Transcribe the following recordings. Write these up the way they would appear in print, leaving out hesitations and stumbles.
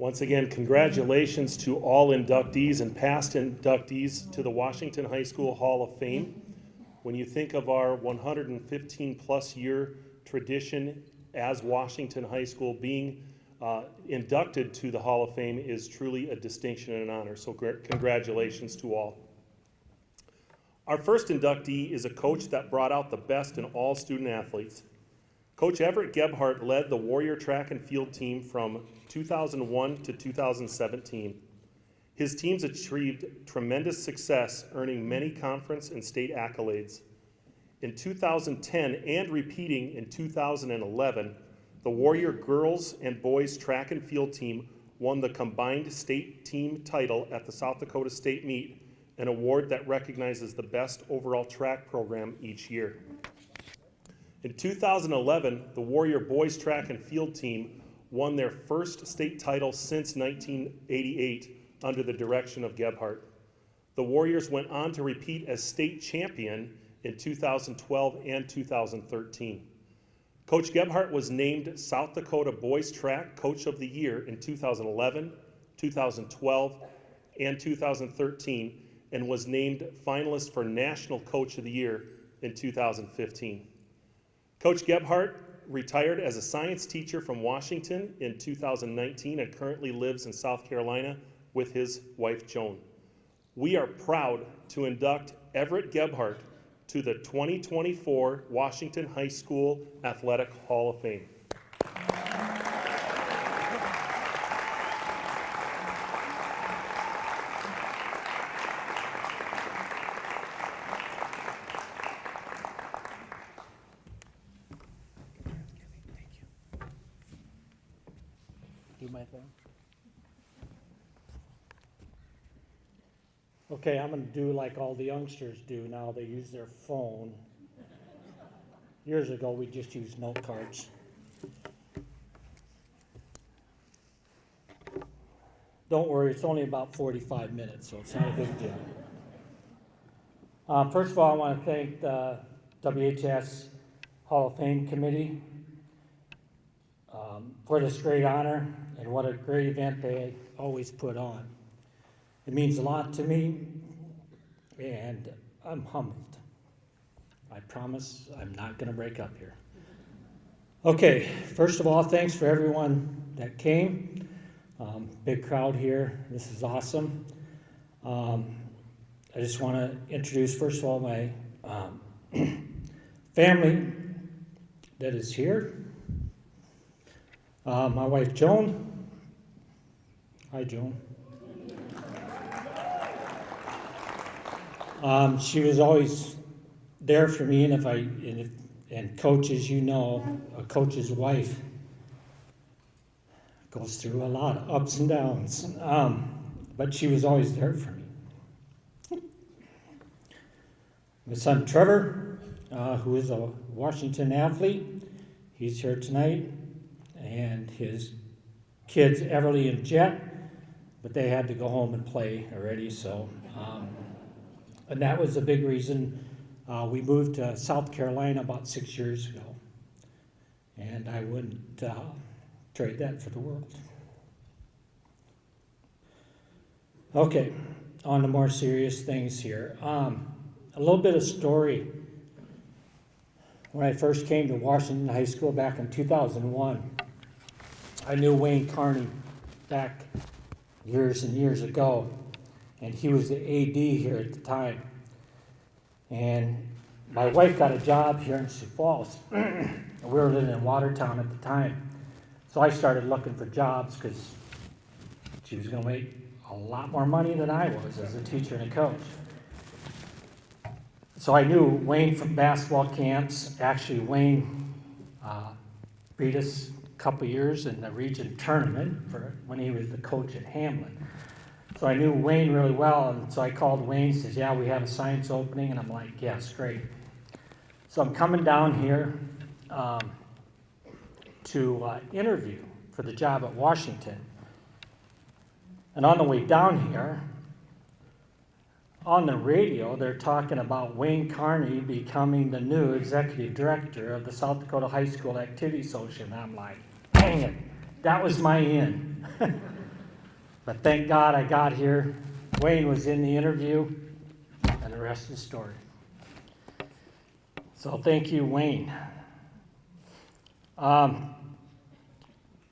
Once again, congratulations to all inductees and past inductees to the Washington High School Hall of Fame. When you think of our 115 plus year tradition as Washington High School, being inducted to the Hall of Fame is truly a distinction and an honor. So congratulations to all. Our first inductee is a coach that brought out the best in all student athletes. Coach Everett Gebhardt led the Warrior track and field team from 2001 to 2017. His teams achieved tremendous success, earning many conference and state accolades. In 2010 and repeating in 2011, the Warrior girls and boys track and field team won the combined state team title at the South Dakota State Meet, an award that recognizes the best overall track program each year. In 2011, the Warrior boys track and field team won their first state title since 1988 under the direction of Gebhardt. The Warriors went on to repeat as state champion in 2012 and 2013. Coach Gebhardt was named South Dakota Boys Track Coach of the Year in 2011, 2012, and 2013, and was named finalist for National Coach of the Year in 2015. Coach Gebhardt retired as a science teacher from Washington in 2019 and currently lives in South Carolina with his wife, Joan. We are proud to induct Everett Gebhardt to the 2024 Washington High School Athletic Hall of Fame. My thing. Okay, I'm going to do like all the youngsters do now. They use their phone. Years ago, we just used note cards. Don't worry, it's only about 45 minutes, so it's not a big deal. First of all, I want to thank the WHS Hall of Fame Committee for this great honor and what a great event they always put on. It means a lot to me, and I'm humbled. I promise I'm not going to break up here. Okay, first of all, thanks for everyone that came. Big crowd here. This is awesome. I just want to introduce, first of all, my family that is here. My wife, Joan. Hi, Joan. She was always there for me, and coaches, you know, a coach's wife goes through a lot of ups and downs, but she was always there for me. My son, Trevor, who is a Washington athlete, he's here tonight. And his kids, Everly and Jet, but they had to go home and play already, so. And that was a big reason we moved to South Carolina about 6 years ago. And I wouldn't trade that for the world. Okay, on to more serious things here. A little bit of story. When I first came to Washington High School back in 2001, I knew Wayne Carney back years and years ago, and he was the AD here at the time. And my wife got a job here in Sioux Falls. We were living in Watertown at the time. So I started looking for jobs because she was going to make a lot more money than I was as a teacher and a coach. So I knew Wayne from basketball camps. Actually, Wayne beat us a couple years in the region tournament for when he was the coach at Hamlin. So I knew Wayne really well, and so I called Wayne, says, yeah, we have a science opening, and I'm like, yes, great. So I'm coming down here to interview for the job at Washington. And on the way down here, on the radio, they're talking about Wayne Carney becoming the new executive director of the South Dakota High School Activity Association. And I'm like, dang it, that was my in. But thank God I got here. Wayne was in the interview, and the rest is story. So thank you, Wayne.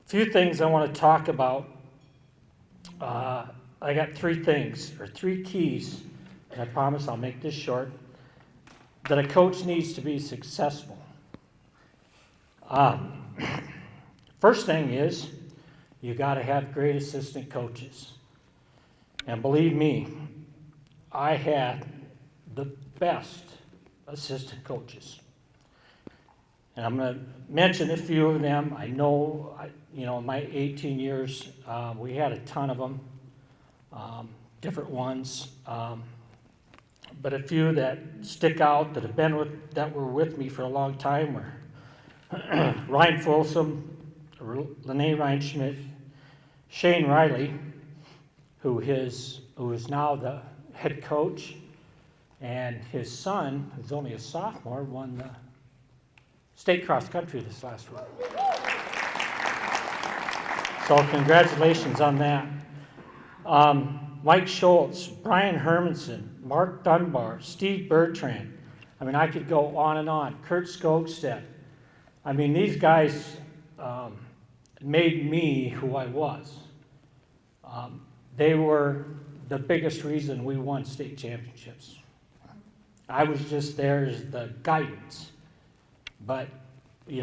Few things I want to talk about. I got three things, or three keys, and I promise I'll make this short, that a coach needs to be successful. First thing is, you got to have great assistant coaches. And believe me, I had the best assistant coaches. And I'm going to mention a few of them. I know, in my 18 years, we had a ton of them, different ones. But a few that stick out that were with me for a long time were Ryan Folsom, Lene Reinschmidt, Shane Riley, who is now the head coach, and his son, who's only a sophomore, won the state cross country this last week. So congratulations on that. Mike Schultz, Brian Hermanson, Mark Dunbar, Steve Bertrand. I mean, I could go on and on. Kurt Skogstedt. I mean, these guys made me who I was. They were the biggest reason we won state championships. I was just there as the guidance. But, as you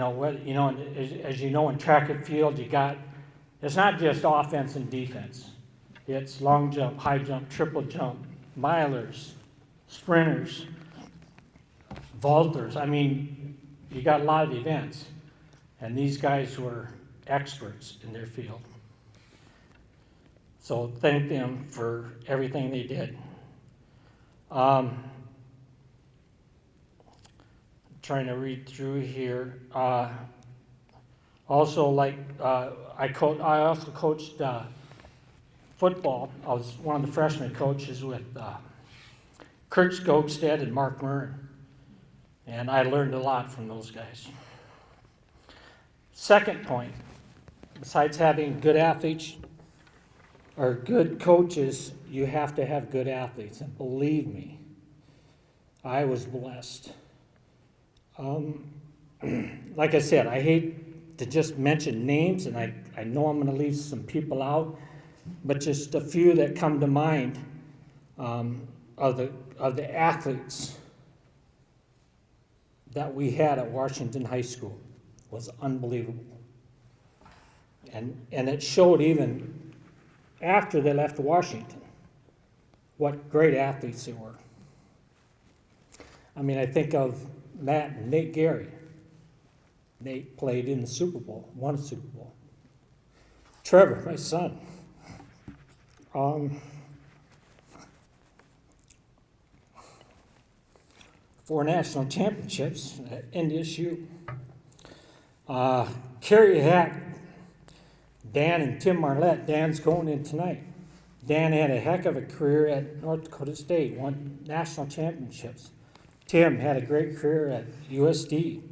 know, in track and field, it's not just offense and defense. It's long jump, high jump, triple jump, milers, sprinters, vaulters. I mean, you got a lot of events. And these guys were experts in their field. So thank them for everything they did. Trying to read through here. Also, I also coached football. I was one of the freshman coaches with Kurt Skogstedt and Mark Murren, and I learned a lot from those guys. Second point, besides having good athletes or good coaches, you have to have good athletes, and believe me, I was blessed. Like I said, I hate to just mention names, and I know I'm going to leave some people out, but just a few that come to mind of the athletes that we had at Washington High School was unbelievable. And it showed even after they left Washington what great athletes they were. I mean, I think of Matt and Nate Gary. Nate played in the Super Bowl, won a Super Bowl. Trevor, my son. 4 national championships at NDSU. Carrie Hack, Dan and Tim Marlette. Dan's going in tonight. Dan had a heck of a career at North Dakota State, won national championships. Tim had a great career at USD.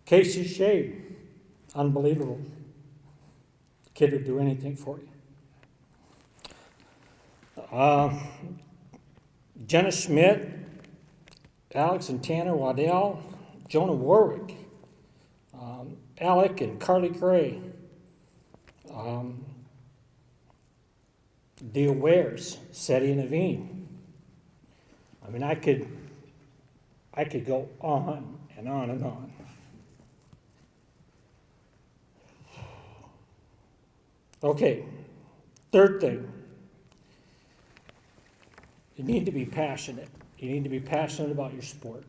Casey Shade, unbelievable. Kid would do anything for you. Jenna Schmidt, Alex and Tanner Waddell, Jonah Warwick, Alec and Carly Gray, the Awares, Seti and Naveen. I mean, I could go on and on and on. Okay, third thing, you need to be passionate. You need to be passionate about your sport.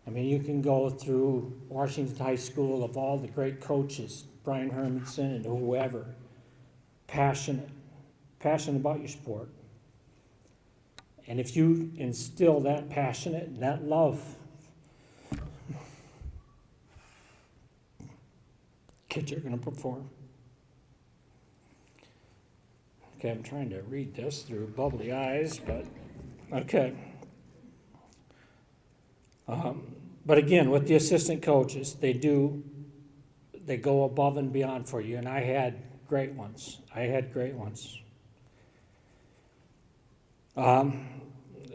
I mean, you can go through Washington High School of all the great coaches, Brian Hermanson and whoever, passionate about your sport. And if you instill that passion and that love, kids are going to perform. Okay, I'm trying to read this through bubbly eyes, but okay. But again, with the assistant coaches, they go above and beyond for you. And I had great ones. A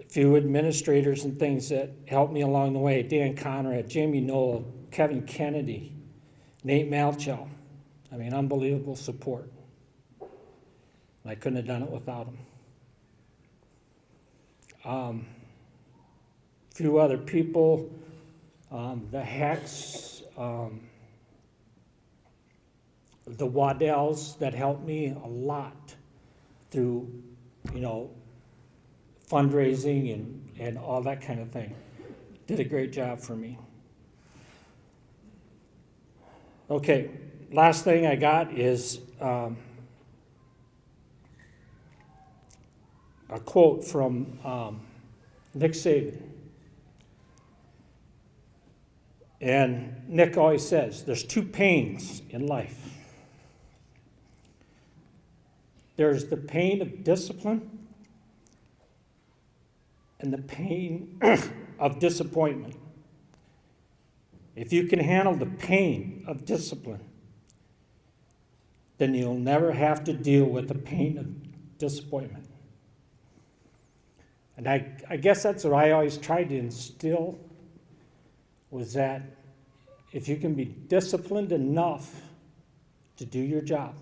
few administrators and things that helped me along the way: Dan Conrad, Jamie Knoll, Kevin Kennedy, Nate Malchow. I mean, unbelievable support. I couldn't have done it without them. A few other people, the Hecks, the Waddells, that helped me a lot through, fundraising and all that kind of thing. Did a great job for me. Okay, last thing I got is a quote from Nick Saban. And Nick always says, there's two pains in life. There's the pain of discipline and the pain of disappointment. If you can handle the pain of discipline, then you'll never have to deal with the pain of disappointment. And I guess that's what I always tried to instill, was that if you can be disciplined enough to do your job,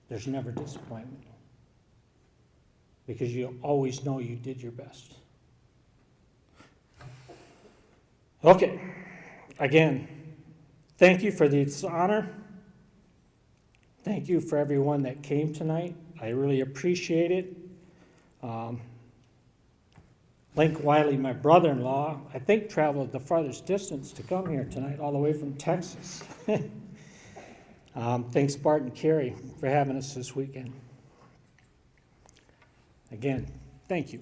there's never disappointment, because you always know you did your best. Okay, again, thank you for this honor. Thank you for everyone that came tonight. I really appreciate it. Link Wiley, my brother-in-law, I think traveled the farthest distance to come here tonight, all the way from Texas. Thanks, Bart and Carrie, for having us this weekend. Again, thank you.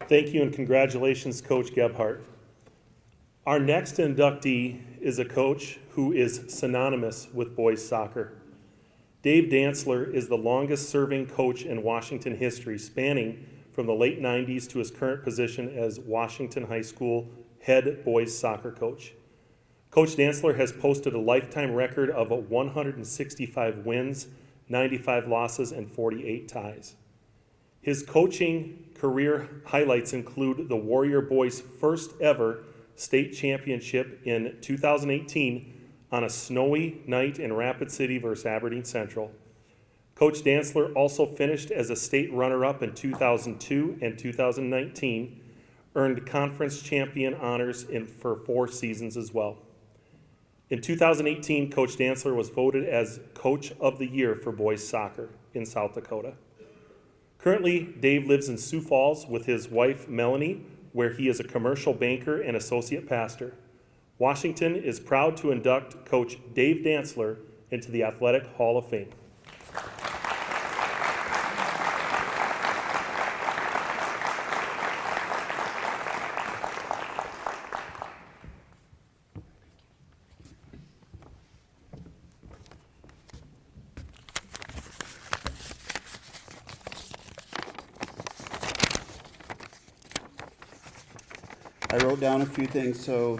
Thank you and congratulations, Coach Gebhardt. Our next inductee is a coach who is synonymous with boys soccer. Dave Dantzler is the longest-serving coach in Washington history, spanning from the late 90s to his current position as Washington High School head boys soccer coach. Coach Dantzler has posted a lifetime record of 165 wins, 95 losses, and 48 ties. His coaching career highlights include the Warrior boys' first ever state championship in 2018 on a snowy night in Rapid City versus Aberdeen Central. Coach Dantzler also finished as a state runner-up in 2002 and 2019, earned conference champion honors for 4 seasons as well. In 2018, Coach Dantzler was voted as Coach of the Year for boys soccer in South Dakota. Currently, Dave lives in Sioux Falls with his wife, Melanie, where he is a commercial banker and associate pastor. Washington is proud to induct Coach Dave Dantzler into the Athletic Hall of Fame. I wrote down a few things, so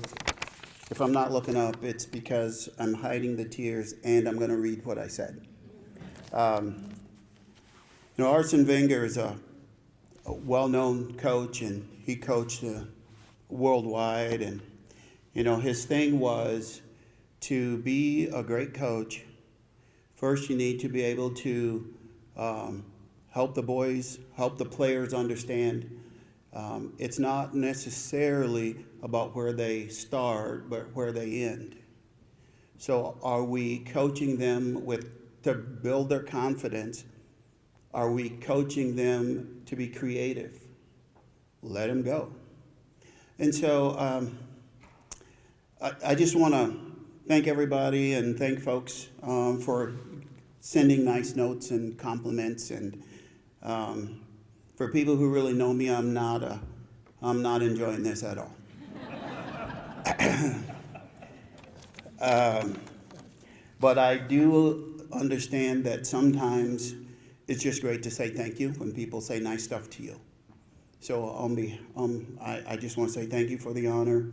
if I'm not looking up, it's because I'm hiding the tears and I'm going to read what I said. Arsene Wenger is a well-known coach, and he coached worldwide. And, his thing was to be a great coach. First, you need to be able to help the boys, help the players understand. It's not necessarily about where they start, but where they end. So are we coaching them to build their confidence? Are we coaching them to be creative? Let them go. And so I just want to thank everybody and thank folks for sending nice notes and compliments. And for people who really know me, I'm not enjoying this at all. But I do understand that sometimes it's just great to say thank you when people say nice stuff to you. So I just want to say thank you for the honor.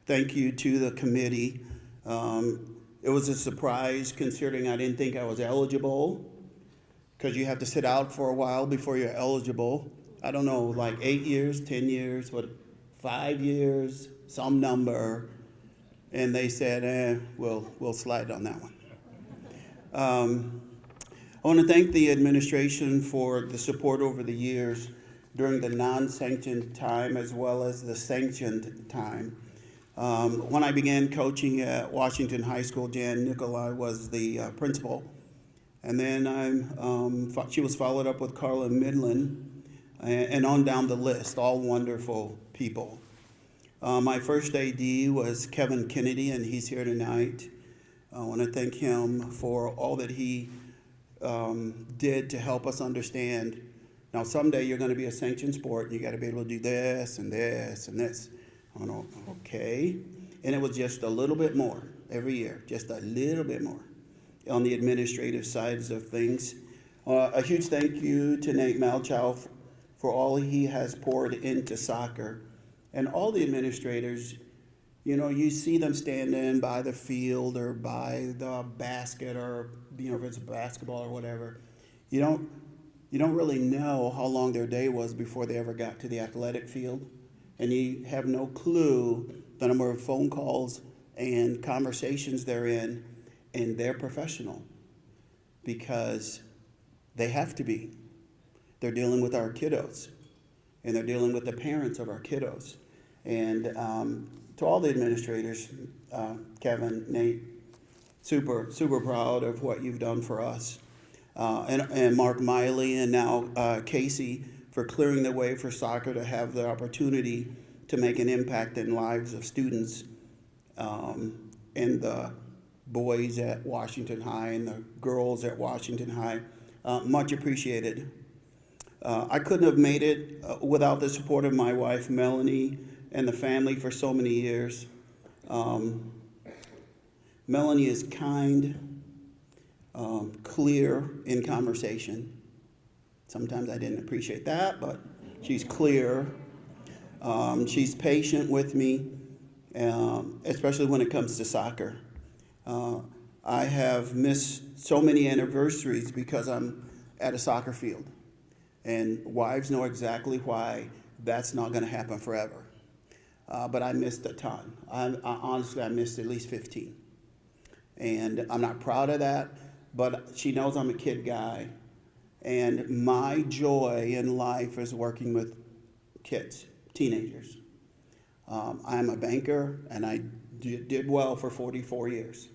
Thank you to the committee. It was a surprise considering I didn't think I was eligible, because you have to sit out for a while before you're eligible. I don't know, like 8 years, 10 years, 5 years, some number. And they said, we'll slide on that one. I want to thank the administration for the support over the years during the non-sanctioned time as well as the sanctioned time. When I began coaching at Washington High School, Jan Nicolai was the principal. And then she was followed up with Carla Midland, and on down the list, all wonderful people. My first AD was Kevin Kennedy, and he's here tonight. I want to thank him for all that he did to help us understand. Now, someday you're going to be a sanctioned sport, and you got to be able to do this and this and this. I don't know, okay. And it was just a little bit more every year, just a little bit more on the administrative sides of things. A huge thank you to Nate Malchow for all he has poured into soccer. And all the administrators, you know, you see them standing by the field or by the basket, or, you know, if it's basketball or whatever. You don't really know how long their day was before they ever got to the athletic field. And you have no clue the number of phone calls and conversations they're in, and they're professional because they have to be. They're dealing with our kiddos, and they're dealing with the parents of our kiddos. And to all the administrators, Kevin, Nate, super proud of what you've done for us. And Mark Miley, and now Casey, for clearing the way for soccer to have the opportunity to make an impact in lives of students, and the boys at Washington High and the girls at Washington High. Much appreciated. I couldn't have made it without the support of my wife, Melanie, and the family for so many years. Melanie is kind, clear in conversation. Sometimes I didn't appreciate that, but she's clear. She's patient with me, especially when it comes to soccer. I have missed so many anniversaries because I'm at a soccer field. And wives know exactly why that's not going to happen forever. But I missed a ton. Honestly, I missed at least 15. And I'm not proud of that, but she knows I'm a kid guy. And my joy in life is working with kids, teenagers. I'm a banker, and I did well for 44 years.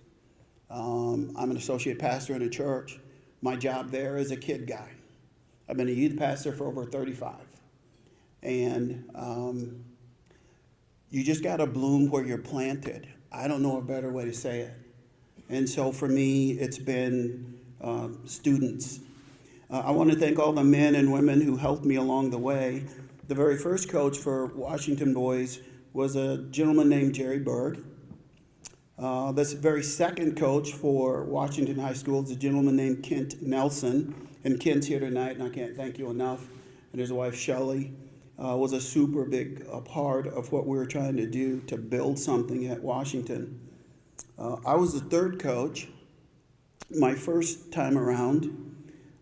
I'm an associate pastor in a church. My job there is a kid guy. I've been a youth pastor for over 35. And you just got to bloom where you're planted. I don't know a better way to say it. And so for me, it's been students. I want to thank all the men and women who helped me along the way. The very first coach for Washington boys was a gentleman named Jerry Berg. This very second coach for Washington High School is a gentleman named Kent Nelson. And Kent's here tonight, and I can't thank you enough. And his wife, Shelley, was a super big part of what we were trying to do to build something at Washington. I was the third coach my first time around.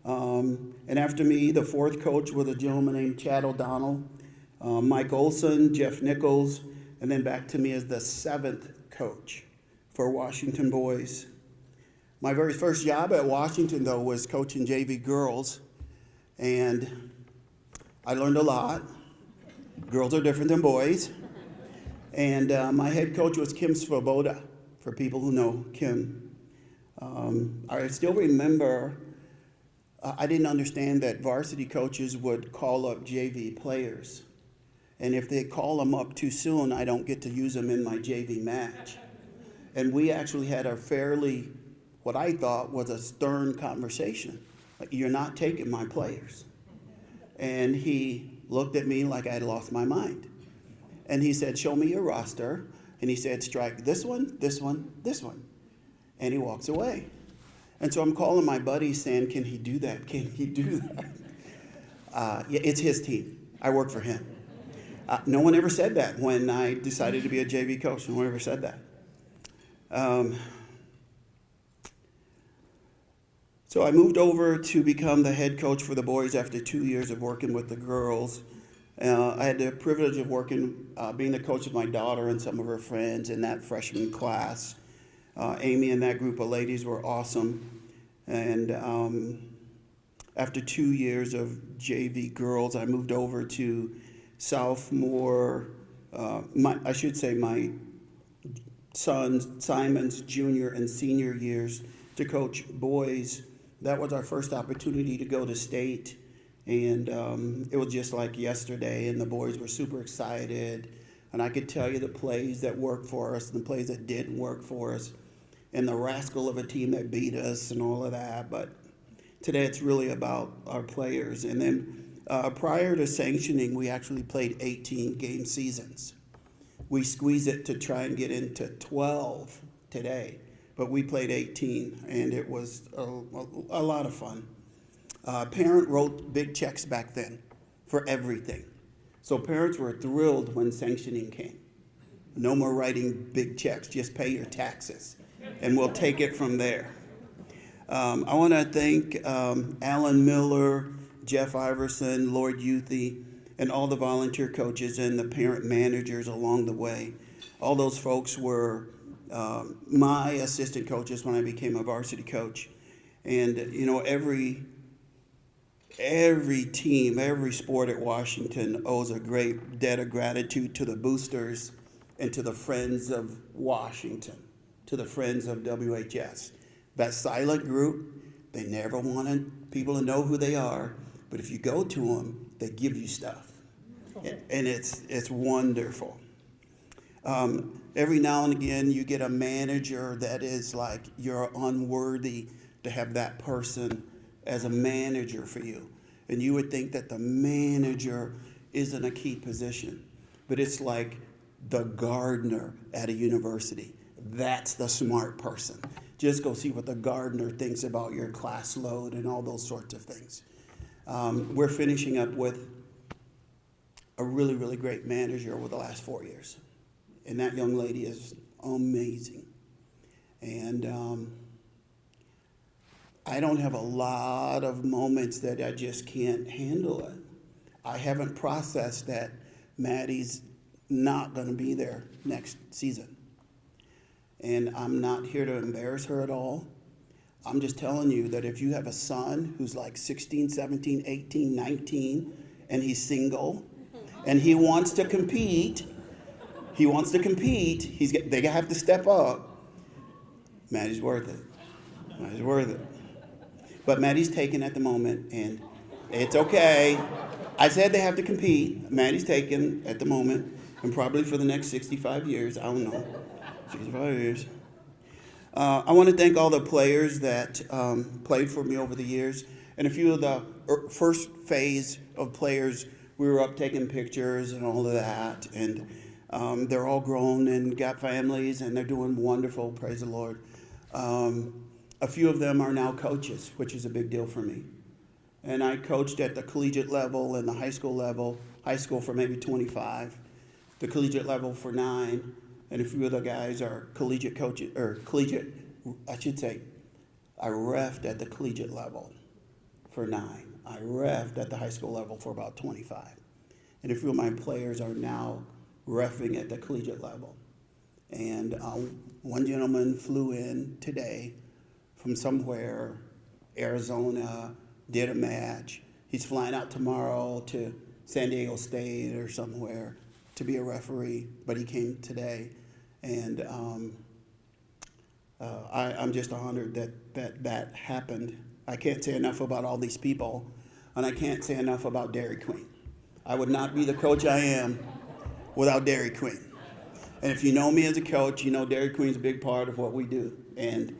And after me, the fourth coach was a gentleman named Chad O'Donnell, Mike Olson, Jeff Nichols, and then back to me as the seventh coach for Washington boys. My very first job at Washington, though, was coaching JV girls, and I learned a lot. Girls are different than boys. And my head coach was Kim Svoboda, for people who know Kim. I still remember, I didn't understand that varsity coaches would call up JV players. And if they call them up too soon, I don't get to use them in my JV match. And we actually had a fairly, what I thought was a stern conversation. Like, you're not taking my players. And he looked at me like I had lost my mind. And he said, show me your roster. And he said, strike this one, this one, this one. And he walks away. And so I'm calling my buddy saying, can he do that? Can he do that? Yeah, it's his team. I work for him. No one ever said that when I decided to be a JV coach. No one ever said that. So I moved over to become the head coach for the boys after 2 years of working with the girls. I had the privilege of being the coach of my daughter and some of her friends in that freshman class. Amy and that group of ladies were awesome. And after 2 years of JV girls, I moved over to sophomore, my son's, Simon's junior and senior years to coach boys. That was our first opportunity to go to state. And it was just like yesterday, and the boys were super excited. And I could tell you the plays that worked for us and the plays that didn't work for us, and the rascal of a team that beat us and all of that. But today it's really about our players. And then prior to sanctioning, we actually played 18 game seasons. We squeezed it to try and get into 12 today, but we played 18, and it was a lot of fun. Parent wrote big checks back then for everything. So parents were thrilled when sanctioning came. No more writing big checks, just pay your taxes, and we'll take it from there. I want to thank Alan Miller, Jeff Iverson, Lord Youthy, and all the volunteer coaches and the parent managers along the way. All those folks were my assistant coaches when I became a varsity coach. And, you know, every team, every sport at Washington owes a great debt of gratitude to the boosters and to the Friends of Washington, to the Friends of WHS. That silent group, they never wanted people to know who they are, but if you go to them, they give you stuff. And it's wonderful. Every now and again, you get a manager that is like, you're unworthy to have that person as a manager for you. And you would think that the manager isn't a key position, but it's like the gardener at a university. That's the smart person. Just go see what the gardener thinks about your class load and all those sorts of things. We're finishing up with a really, really great manager over the last 4 years. And that young lady is amazing. And I don't have a lot of moments that I just can't handle it. I haven't processed that Maddie's not going to be there next season. And I'm not here to embarrass her at all. I'm just telling you that if you have a son who's like 16, 17, 18, 19, and he's single, and he wants to compete, they have to step up. Maddie's worth it. Maddie's worth it. But Maddie's taken at the moment, and it's okay. I said they have to compete. Maddie's taken at the moment, and probably for the next 65 years. I don't know. 65 years. I want to thank all the players that played for me over the years. And a few of the first phase of players, we were up taking pictures and all of that. And they're all grown and got families, and they're doing wonderful, praise the Lord. A few of them are now coaches, which is a big deal for me. And I coached at the collegiate level and the high school level, high school for maybe 25, the collegiate level for 9, and a few of the guys are collegiate coaches, or collegiate, I should say, I reffed at the collegiate level for 9. I reffed at the high school level for about 25. And a few of my players are now reffing at the collegiate level. And one gentleman flew in today from somewhere, Arizona, did a match. He's flying out tomorrow to San Diego State or somewhere to be a referee, but he came today. And I'm just honored that happened. I can't say enough about all these people, and I can't say enough about Dairy Queen. I would not be the coach I am without Dairy Queen. And if you know me as a coach, you know Dairy Queen's a big part of what we do. And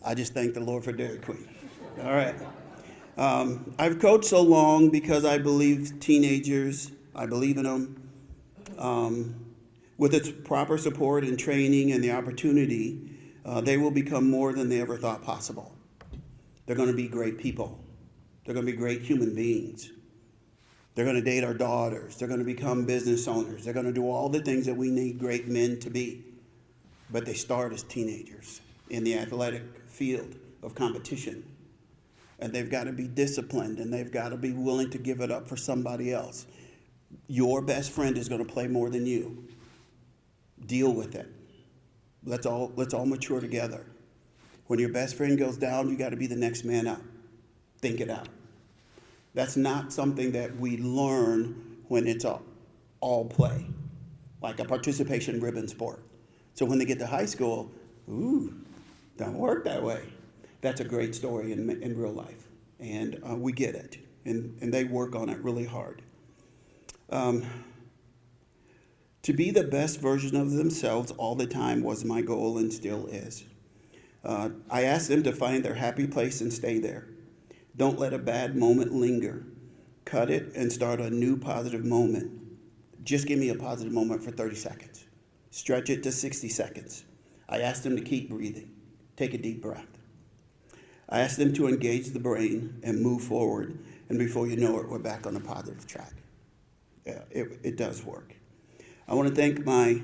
I just thank the Lord for Dairy Queen. All right. I've coached so long because I believe teenagers, I believe in them. With its proper support and training and the opportunity, they will become more than they ever thought possible. They're going to be great people. They're going to be great human beings. They're going to date our daughters. They're going to become business owners. They're going to do all the things that we need great men to be. But they start as teenagers in the athletic field of competition. And they've got to be disciplined, and they've got to be willing to give it up for somebody else. Your best friend is going to play more than you. Deal with it. Let's all mature together. When your best friend goes down, you got to be the next man up. Think it out. That's not something that we learn when it's all play, like a participation ribbon sport. So when they get to high school, don't work that way. That's a great story in real life, and we get it, and they work on it really hard. To be the best version of themselves all the time was my goal and still is. I asked them to find their happy place and stay there. Don't let a bad moment linger. Cut it and start a new positive moment. Just give me a positive moment for 30 seconds. Stretch it to 60 seconds. I asked them to keep breathing. Take a deep breath. I asked them to engage the brain and move forward, and before you know it, we're back on a positive track. Yeah, it does work. I want to thank my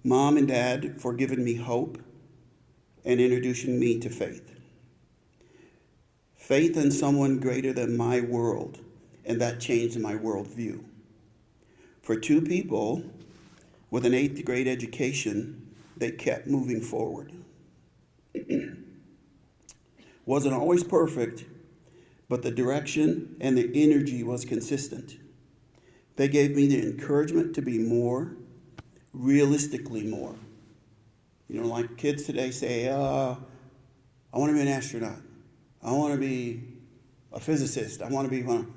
mom and dad for giving me hope and introducing me to faith. Faith in someone greater than my world, and that changed my worldview. For two people with an 8th grade education, they kept moving forward. Wasn't always perfect, but the direction and the energy was consistent. They gave me the encouragement to be more, realistically more. You know, like kids today say, I want to be an astronaut. I want to be a physicist. I want to be one.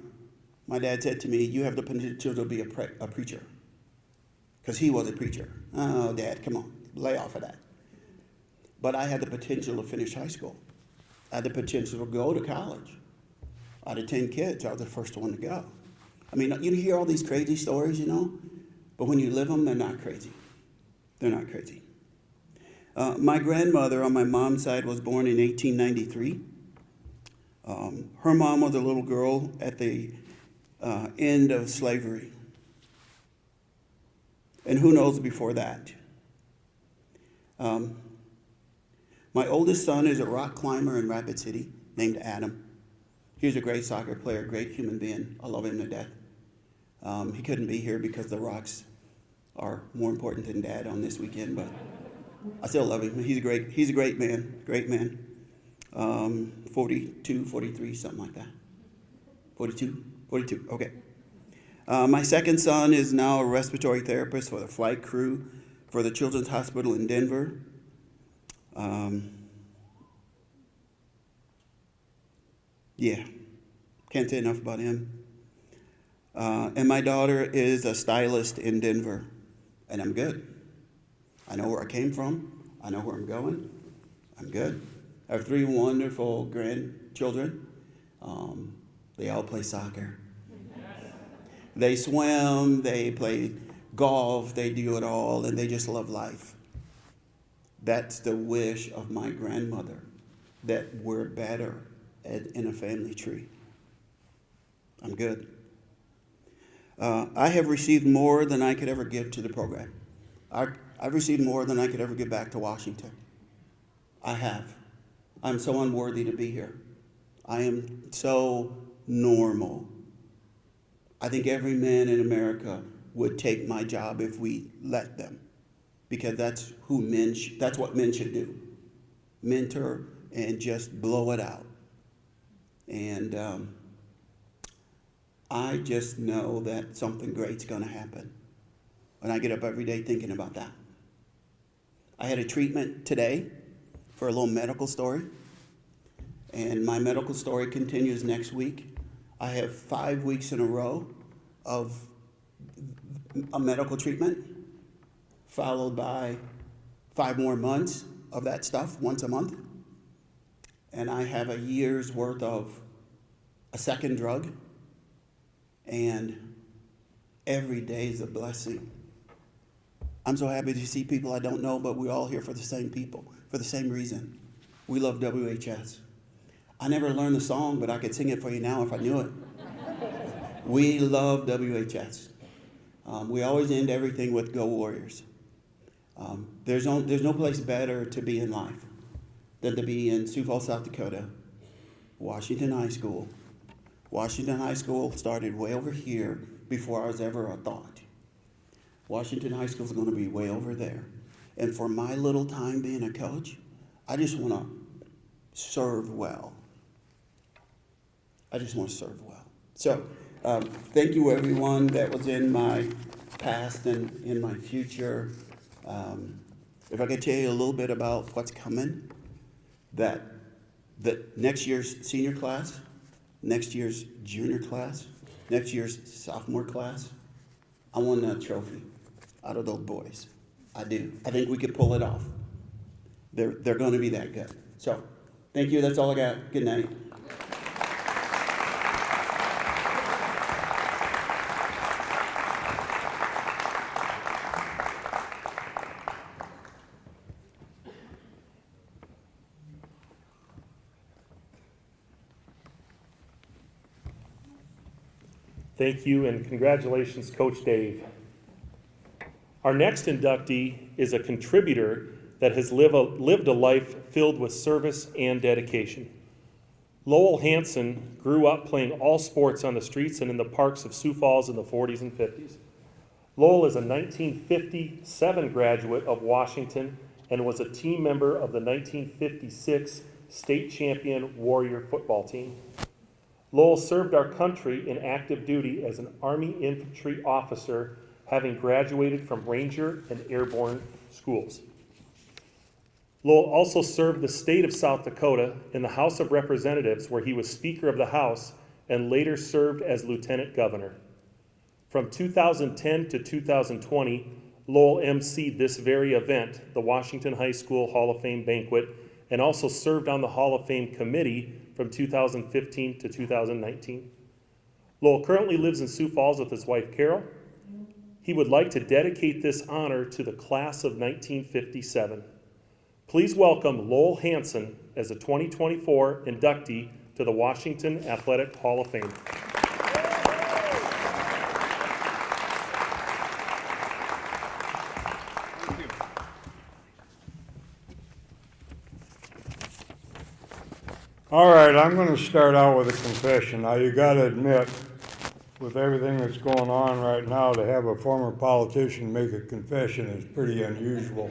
My dad said to me, you have the potential to be a preacher. Because he was a preacher. Oh, Dad, come on, lay off of that. But I had the potential to finish high school. I had the potential to go to college. Out of 10 kids, I was the first one to go. I mean, you hear all these crazy stories, you know, but when you live them, they're not crazy. They're not crazy. My grandmother on my mom's side was born in 1893. Her mom was a little girl at the end of slavery. And who knows before that? My oldest son is a rock climber in Rapid City named Adam. He's a great soccer player, great human being. I love him to death. He couldn't be here because the rocks are more important than Dad on this weekend, but I still love him. He's a great man, great man. 42, 43, something like that. 42, okay. My second son is now a respiratory therapist for the flight crew for the Children's Hospital in Denver. Can't say enough about him. And my daughter is a stylist in Denver, and I'm good. I know where I came from. I know where I'm going. I'm good. I have 3 wonderful grandchildren. They all play soccer. They swim, they play golf, they do it all, and they just love life. That's the wish of my grandmother, that we're better in a family tree. I'm good. I have received more than I could ever give to the program. I've received more than I could ever give back to Washington. I have. I'm so unworthy to be here. I am so normal. I think every man in America would take my job if we let them, because that's what men should do. Mentor and just blow it out. And I just know that something great's going to happen. And I get up every day thinking about that. I had a treatment today for a little medical story. And my medical story continues next week. I have 5 weeks in a row of a medical treatment, followed by 5 more months of that stuff once a month. And I have a year's worth of a second drug. And every day is a blessing. I'm so happy to see people I don't know, but we're all here for the same people, for the same reason. We love WHS. I never learned the song, but I could sing it for you now if I knew it. We love WHS. We always end everything with Go Warriors. There's no place better to be in life than to be in Sioux Falls, South Dakota, Washington High School. Washington High School started way over here before I was ever a thought. Washington High School is going to be way over there. And for my little time being a coach, I just want to serve well. I just want to serve well. So, thank you everyone that was in my past and in my future. If I could tell you a little bit about what's coming, that next year's senior class, next year's junior class, next year's sophomore class, I won a trophy out of those boys. I do. I think we could pull it off. They're going to be that good. So, thank you. That's all I got. Good night. Thank you, and congratulations, Coach Dave. Our next inductee is a contributor that has lived a life filled with service and dedication. Lowell Hanson grew up playing all sports on the streets and in the parks of Sioux Falls in the 40s and 50s. Lowell is a 1957 graduate of Washington and was a team member of the 1956 state champion Warrior football team. Lowell served our country in active duty as an Army infantry officer, having graduated from Ranger and Airborne schools. Lowell also served the state of South Dakota in the House of Representatives, where he was Speaker of the House and later served as Lieutenant Governor. From 2010 to 2020, Lowell emceed this very event, the Washington High School Hall of Fame banquet, and also served on the Hall of Fame committee from 2015 to 2019. Lowell currently lives in Sioux Falls with his wife, Carol. He would like to dedicate this honor to the class of 1957. Please welcome Lowell Hanson as a 2024 inductee to the Washington Athletic Hall of Fame. All right, I'm going to start out with a confession. Now, you got to admit, with everything that's going on right now, to have a former politician make a confession is pretty unusual.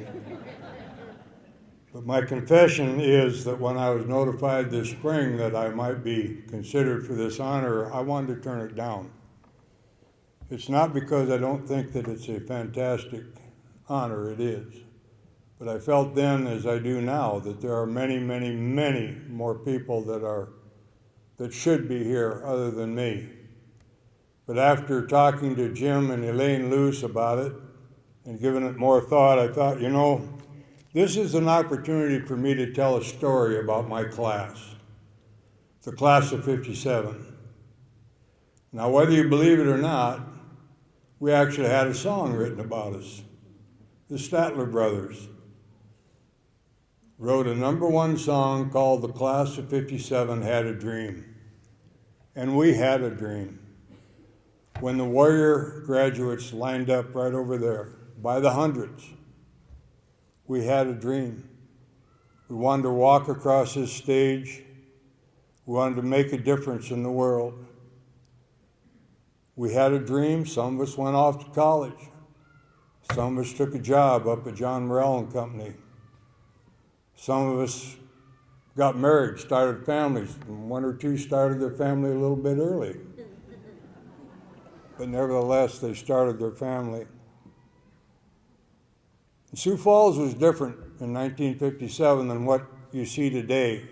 But my confession is that when I was notified this spring that I might be considered for this honor, I wanted to turn it down. It's not because I don't think that it's a fantastic honor, it is. But I felt then, as I do now, that there are many, many, many more people that should be here other than me. But after talking to Jim and Elaine Luce about it and giving it more thought, I thought, this is an opportunity for me to tell a story about my class, the class of 57. Now, whether you believe it or not, we actually had a song written about us. The Statler brothers wrote a #1 song called The Class of 57 Had a Dream. And we had a dream. When the Warrior graduates lined up right over there, by the hundreds, we had a dream. We wanted to walk across this stage. We wanted to make a difference in the world. We had a dream. Some of us went off to college. Some of us took a job up at John Morrell and Company. Some of us got married, started families, and one or two started their family a little bit early. But nevertheless, they started their family. And Sioux Falls was different in 1957 than what you see today.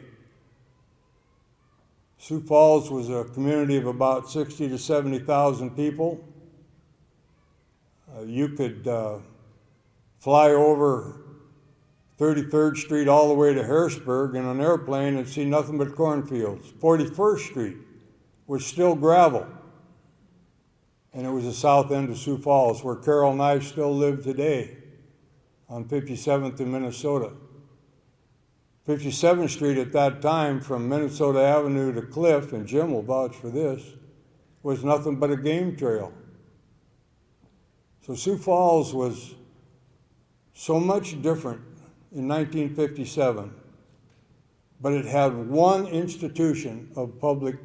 Sioux Falls was a community of about 60 to 70,000 people. You could fly over 33rd Street all the way to Harrisburg in an airplane and see nothing but cornfields. 41st Street was still gravel. And it was the south end of Sioux Falls, where Carol and I still live today. on 57th in Minnesota. 57th Street at that time, from Minnesota Avenue to Cliff, and Jim will vouch for this, was nothing but a game trail. So Sioux Falls was so much different in 1957, but it had one institution of public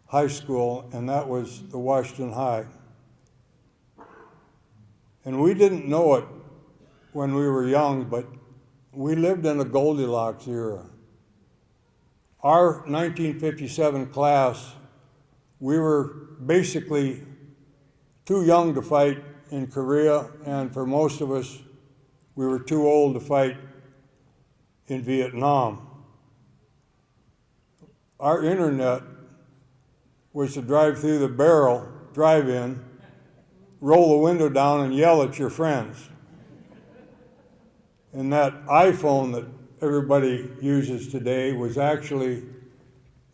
high school, and that was the Washington High. And we didn't know it when we were young, but we lived in a Goldilocks era. Our 1957 class, we were basically too young to fight in Korea, and for most of us, we were too old to fight in Vietnam. Our internet was to drive through the barrel, drive-in, roll the window down and yell at your friends. And that iPhone that everybody uses today was actually,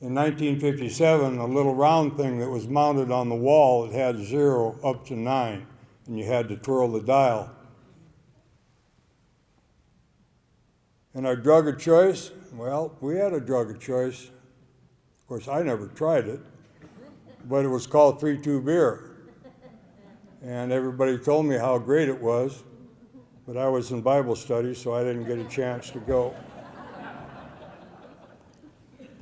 in 1957, a little round thing that was mounted on the wall. It had 0 up to 9, and you had to twirl the dial. And our drug of choice, well, we had a drug of choice. Of course, I never tried it, but it was called 3-2 beer. And everybody told me how great it was, but I was in Bible study, so I didn't get a chance to go.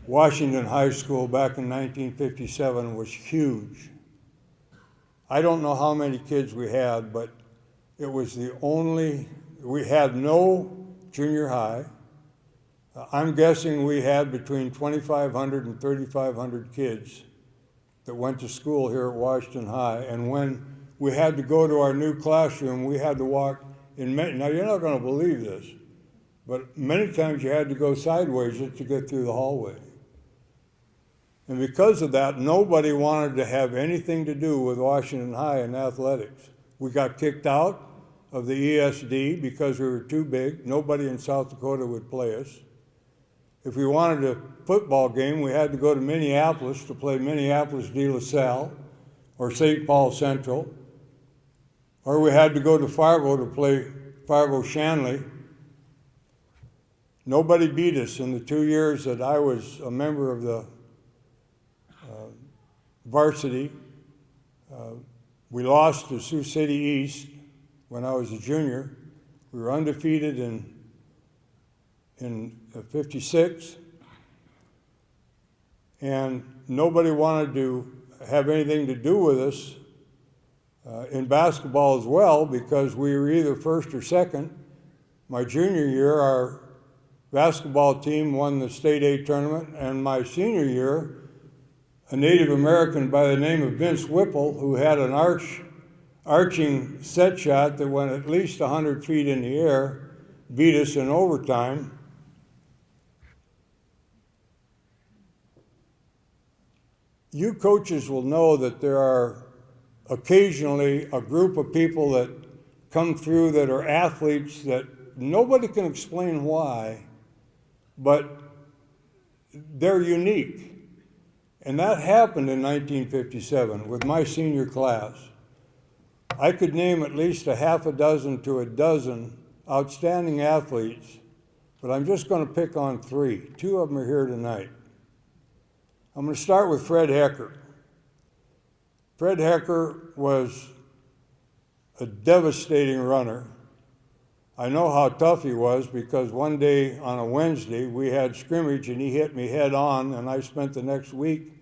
Washington High School back in 1957 was huge. I don't know how many kids we had, but it was the only, we had no junior high. I'm guessing we had between 2,500 and 3,500 kids that went to school here at Washington High. And when we had to go to our new classroom, we had to walk in many, now you're not going to believe this, but many times you had to go sideways just to get through the hallway. And because of that, nobody wanted to have anything to do with Washington High in athletics. We got kicked out of the ESD because we were too big. Nobody in South Dakota would play us. If we wanted a football game, we had to go to Minneapolis to play Minneapolis de La Salle or St. Paul Central. Or we had to go to Fargo to play Fargo Shanley. Nobody beat us in the 2 years that I was a member of the varsity. We lost to Sioux City East when I was a junior. We were undefeated in 56, and nobody wanted to have anything to do with us in basketball as well, because we were either first or second. My junior year, our basketball team won the state A tournament, and my senior year, a Native American by the name of Vince Whipple, who had an arching set shot that went at least 100 feet in the air, beat us in overtime. You coaches will know that there are occasionally a group of people that come through that are athletes that nobody can explain why, but they're unique. And that happened in 1957 with my senior class. I could name at least a half a dozen to a dozen outstanding athletes, but I'm just going to pick on 3. 2 of them are here tonight. I'm going to start with Fred Hecker. Fred Hecker was a devastating runner. I know how tough he was because one day on a Wednesday we had scrimmage and he hit me head on, and I spent the next week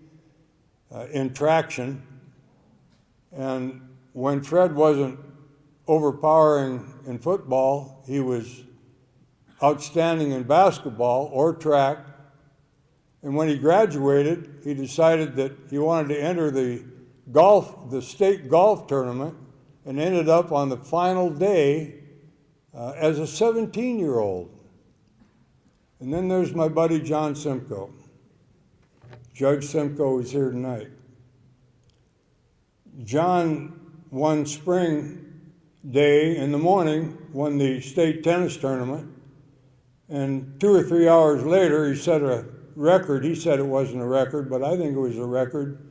in traction. And when Fred wasn't overpowering in football, he was outstanding in basketball or track. And when he graduated, he decided that he wanted to enter the state golf tournament, and ended up on the final day as a 17-year-old. And then there's my buddy John Simcoe. Judge Simcoe is here tonight. John one spring day in the morning won the state tennis tournament, and 2 or 3 hours later he set a record. He said it wasn't a record, but I think it was a record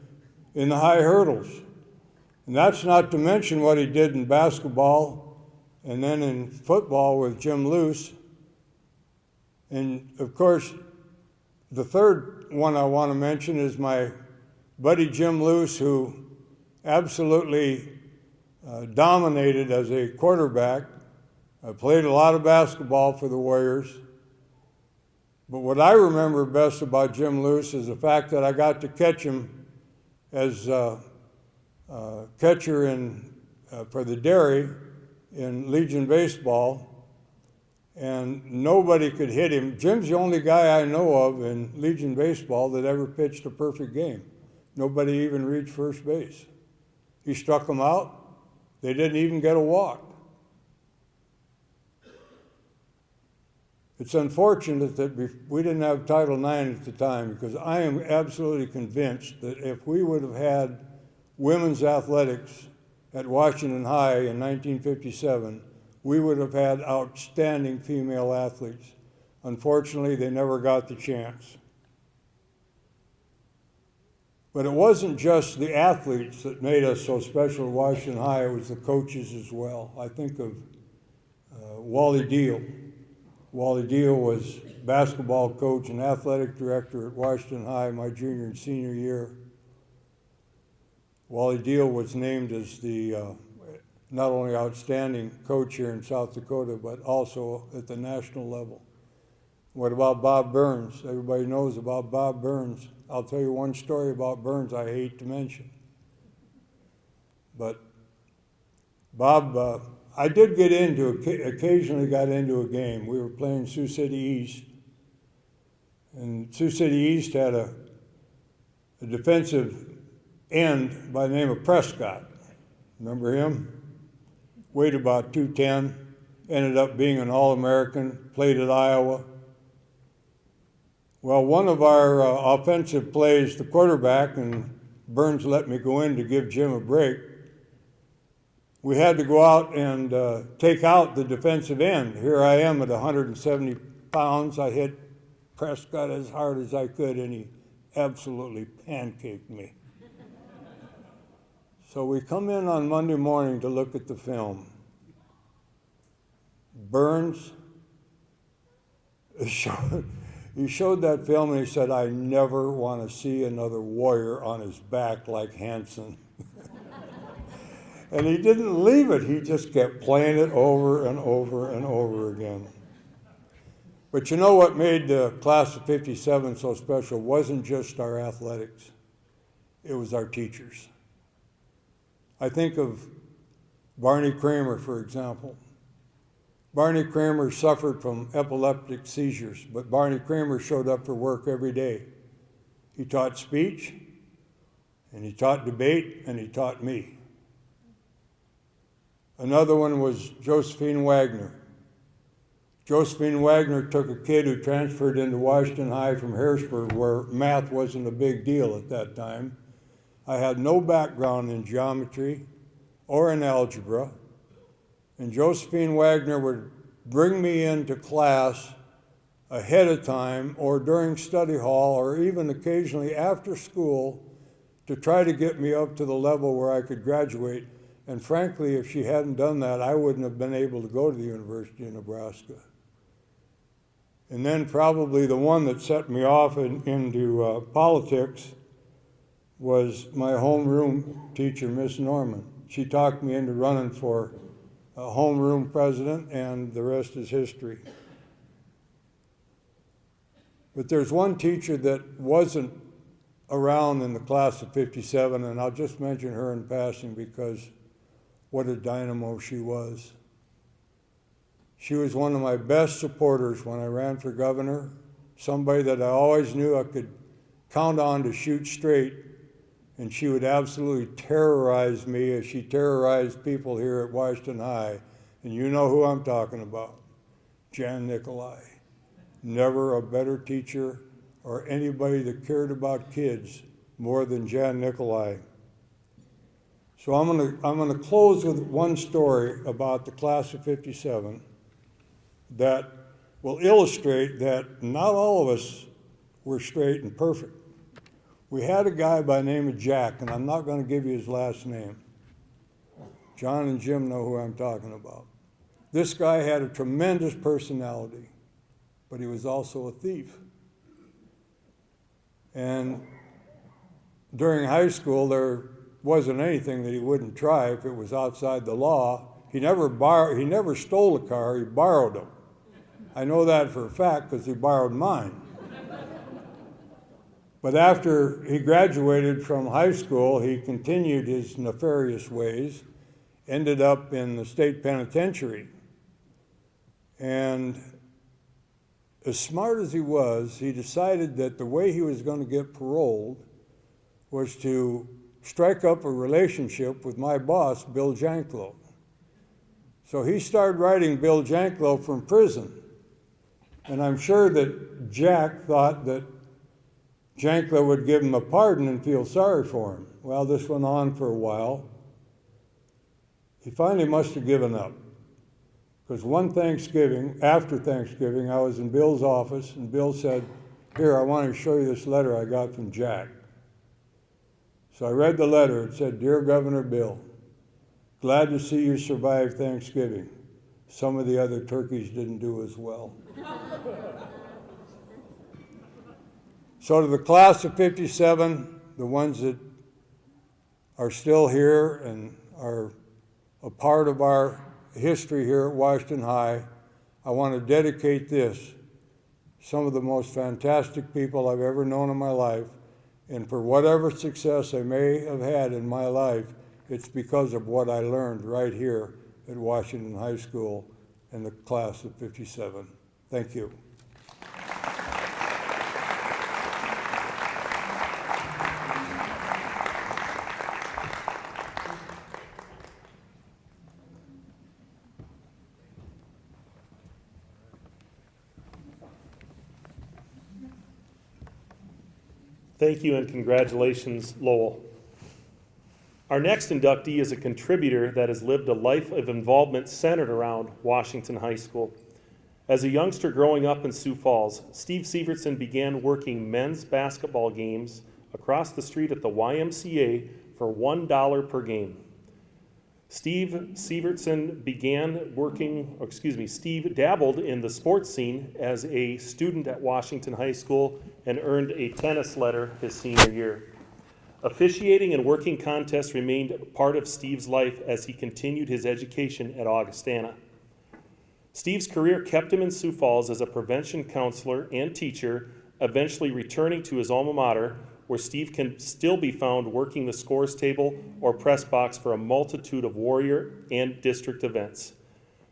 in the high hurdles. And that's not to mention what he did in basketball and then in football with Jim Luce. And of course, the third one I want to mention is my buddy Jim Luce, who absolutely dominated as a quarterback. I played a lot of basketball for the Warriors. But what I remember best about Jim Luce is the fact that I got to catch him as catcher for the Dairy in Legion Baseball, and nobody could hit him. Jim's the only guy I know of in Legion Baseball that ever pitched a perfect game. Nobody even reached first base. He struck them out. They didn't even get a walk. It's unfortunate that we didn't have Title IX at the time, because I am absolutely convinced that if we would have had women's athletics at Washington High in 1957, we would have had outstanding female athletes. Unfortunately, they never got the chance. But it wasn't just the athletes that made us so special at Washington High, it was the coaches as well. I think of Wally Deal. Wally Deal was basketball coach and athletic director at Washington High my junior and senior year. Wally Deal was named as the not only outstanding coach here in South Dakota, but also at the national level. What about Bob Burns? Everybody knows about Bob Burns. I'll tell you one story about Burns I hate to mention. But Bob, I did occasionally got into a game. We were playing Sioux City East, and Sioux City East had a defensive end by the name of Prescott. Remember him? Weighed about 210, ended up being an All-American, played at Iowa. Well, one of our offensive plays, the quarterback, and Burns let me go in to give Jim a break, we had to go out and take out the defensive end. Here I am at 170 pounds. I hit Prescott as hard as I could, and he absolutely pancaked me. So we come in on Monday morning to look at the film. Burns, he showed that film and he said, "I never want to see another Warrior on his back like Hanson." And he didn't leave it. He just kept playing it over and over and over again. But you know what made the class of '57 so special wasn't just our athletics. It was our teachers. I think of Barney Kramer, for example. Barney Kramer suffered from epileptic seizures, but Barney Kramer showed up for work every day. He taught speech, and he taught debate, and he taught me. Another one was Josephine Wagner. Josephine Wagner took a kid who transferred into Washington High from Harrisburg, where math wasn't a big deal at that time. I had no background in geometry or in algebra, and Josephine Wagner would bring me into class ahead of time or during study hall or even occasionally after school to try to get me up to the level where I could graduate. And frankly, if she hadn't done that, I wouldn't have been able to go to the University of Nebraska. And then probably the one that set me off into politics was my homeroom teacher, Miss Norman. She talked me into running for homeroom president, and the rest is history. But there's one teacher that wasn't around in the class of '57, and I'll just mention her in passing because what a dynamo she was. She was one of my best supporters when I ran for governor, somebody that I always knew I could count on to shoot straight, and she would absolutely terrorize me as she terrorized people here at Washington High. And you know who I'm talking about, Jan Nicolai. Never a better teacher or anybody that cared about kids more than Jan Nicolai. So I'm gonna close with one story about the class of '57 that will illustrate that not all of us were straight and perfect. We had a guy by the name of Jack, and I'm not going to give you his last name. John and Jim know who I'm talking about. This guy had a tremendous personality, but he was also a thief. And during high school, there wasn't anything that he wouldn't try if it was outside the law. He never stole a car, he borrowed them. I know that for a fact because he borrowed mine. But after he graduated from high school, he continued his nefarious ways, ended up in the state penitentiary. And as smart as he was, he decided that the way he was going to get paroled was to strike up a relationship with my boss, Bill Janklow. So he started writing Bill Janklow from prison. And I'm sure that Jack thought that Janklow would give him a pardon and feel sorry for him. Well, this went on for a while. He finally must have given up. Because one Thanksgiving, after Thanksgiving, I was in Bill's office, and Bill said, "Here, I want to show you this letter I got from Jack." So I read the letter. It said, "Dear Governor Bill, glad to see you survived Thanksgiving. Some of the other turkeys didn't do as well." So to the class of 57, the ones that are still here and are a part of our history here at Washington High, I want to dedicate this. Some of the most fantastic people I've ever known in my life, and for whatever success I may have had in my life, it's because of what I learned right here at Washington High School in the class of 57. Thank you. Thank you and congratulations, Lowell. Our next inductee is a contributor that has lived a life of involvement centered around Washington High School. As a youngster growing up in Sioux Falls, Steve Sievertson began working men's basketball games across the street at the YMCA for $1 per game. Steve dabbled in the sports scene as a student at Washington High School and earned a tennis letter his senior year. Officiating and working contests remained part of Steve's life as he continued his education at Augustana. Steve's career kept him in Sioux Falls as a prevention counselor and teacher, eventually returning to his alma mater, where Steve can still be found working the scores table or press box for a multitude of Warrior and district events.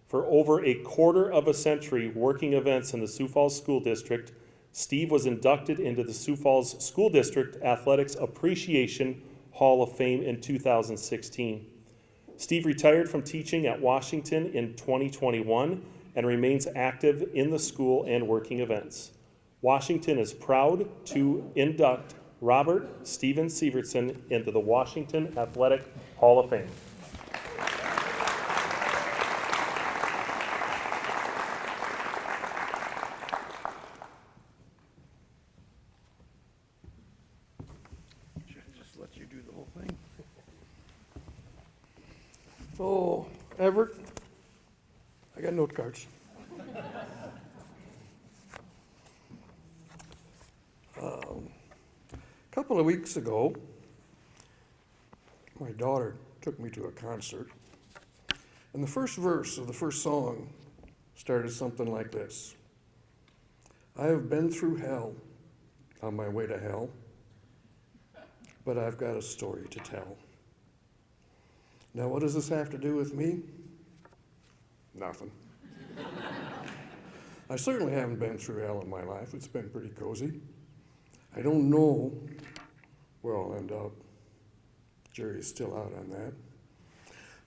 For over a quarter of a century working events in the Sioux Falls School District, Steve was inducted into the Sioux Falls School District Athletics Appreciation Hall of Fame in 2016. Steve retired from teaching at Washington in 2021 and remains active in the school and working events. Washington is proud to induct Robert Stephen Sievertson into the Washington Athletic Hall of Fame. Should I just let you do the whole thing? So, Everett, I got note cards. A couple of weeks ago, my daughter took me to a concert, and the first verse of the first song started something like this. I have been through hell on my way to hell, but I've got a story to tell. Now, what does this have to do with me? Nothing. I certainly haven't been through hell in my life. It's been pretty cozy. I don't know where I'll end up. Jury's still out on that.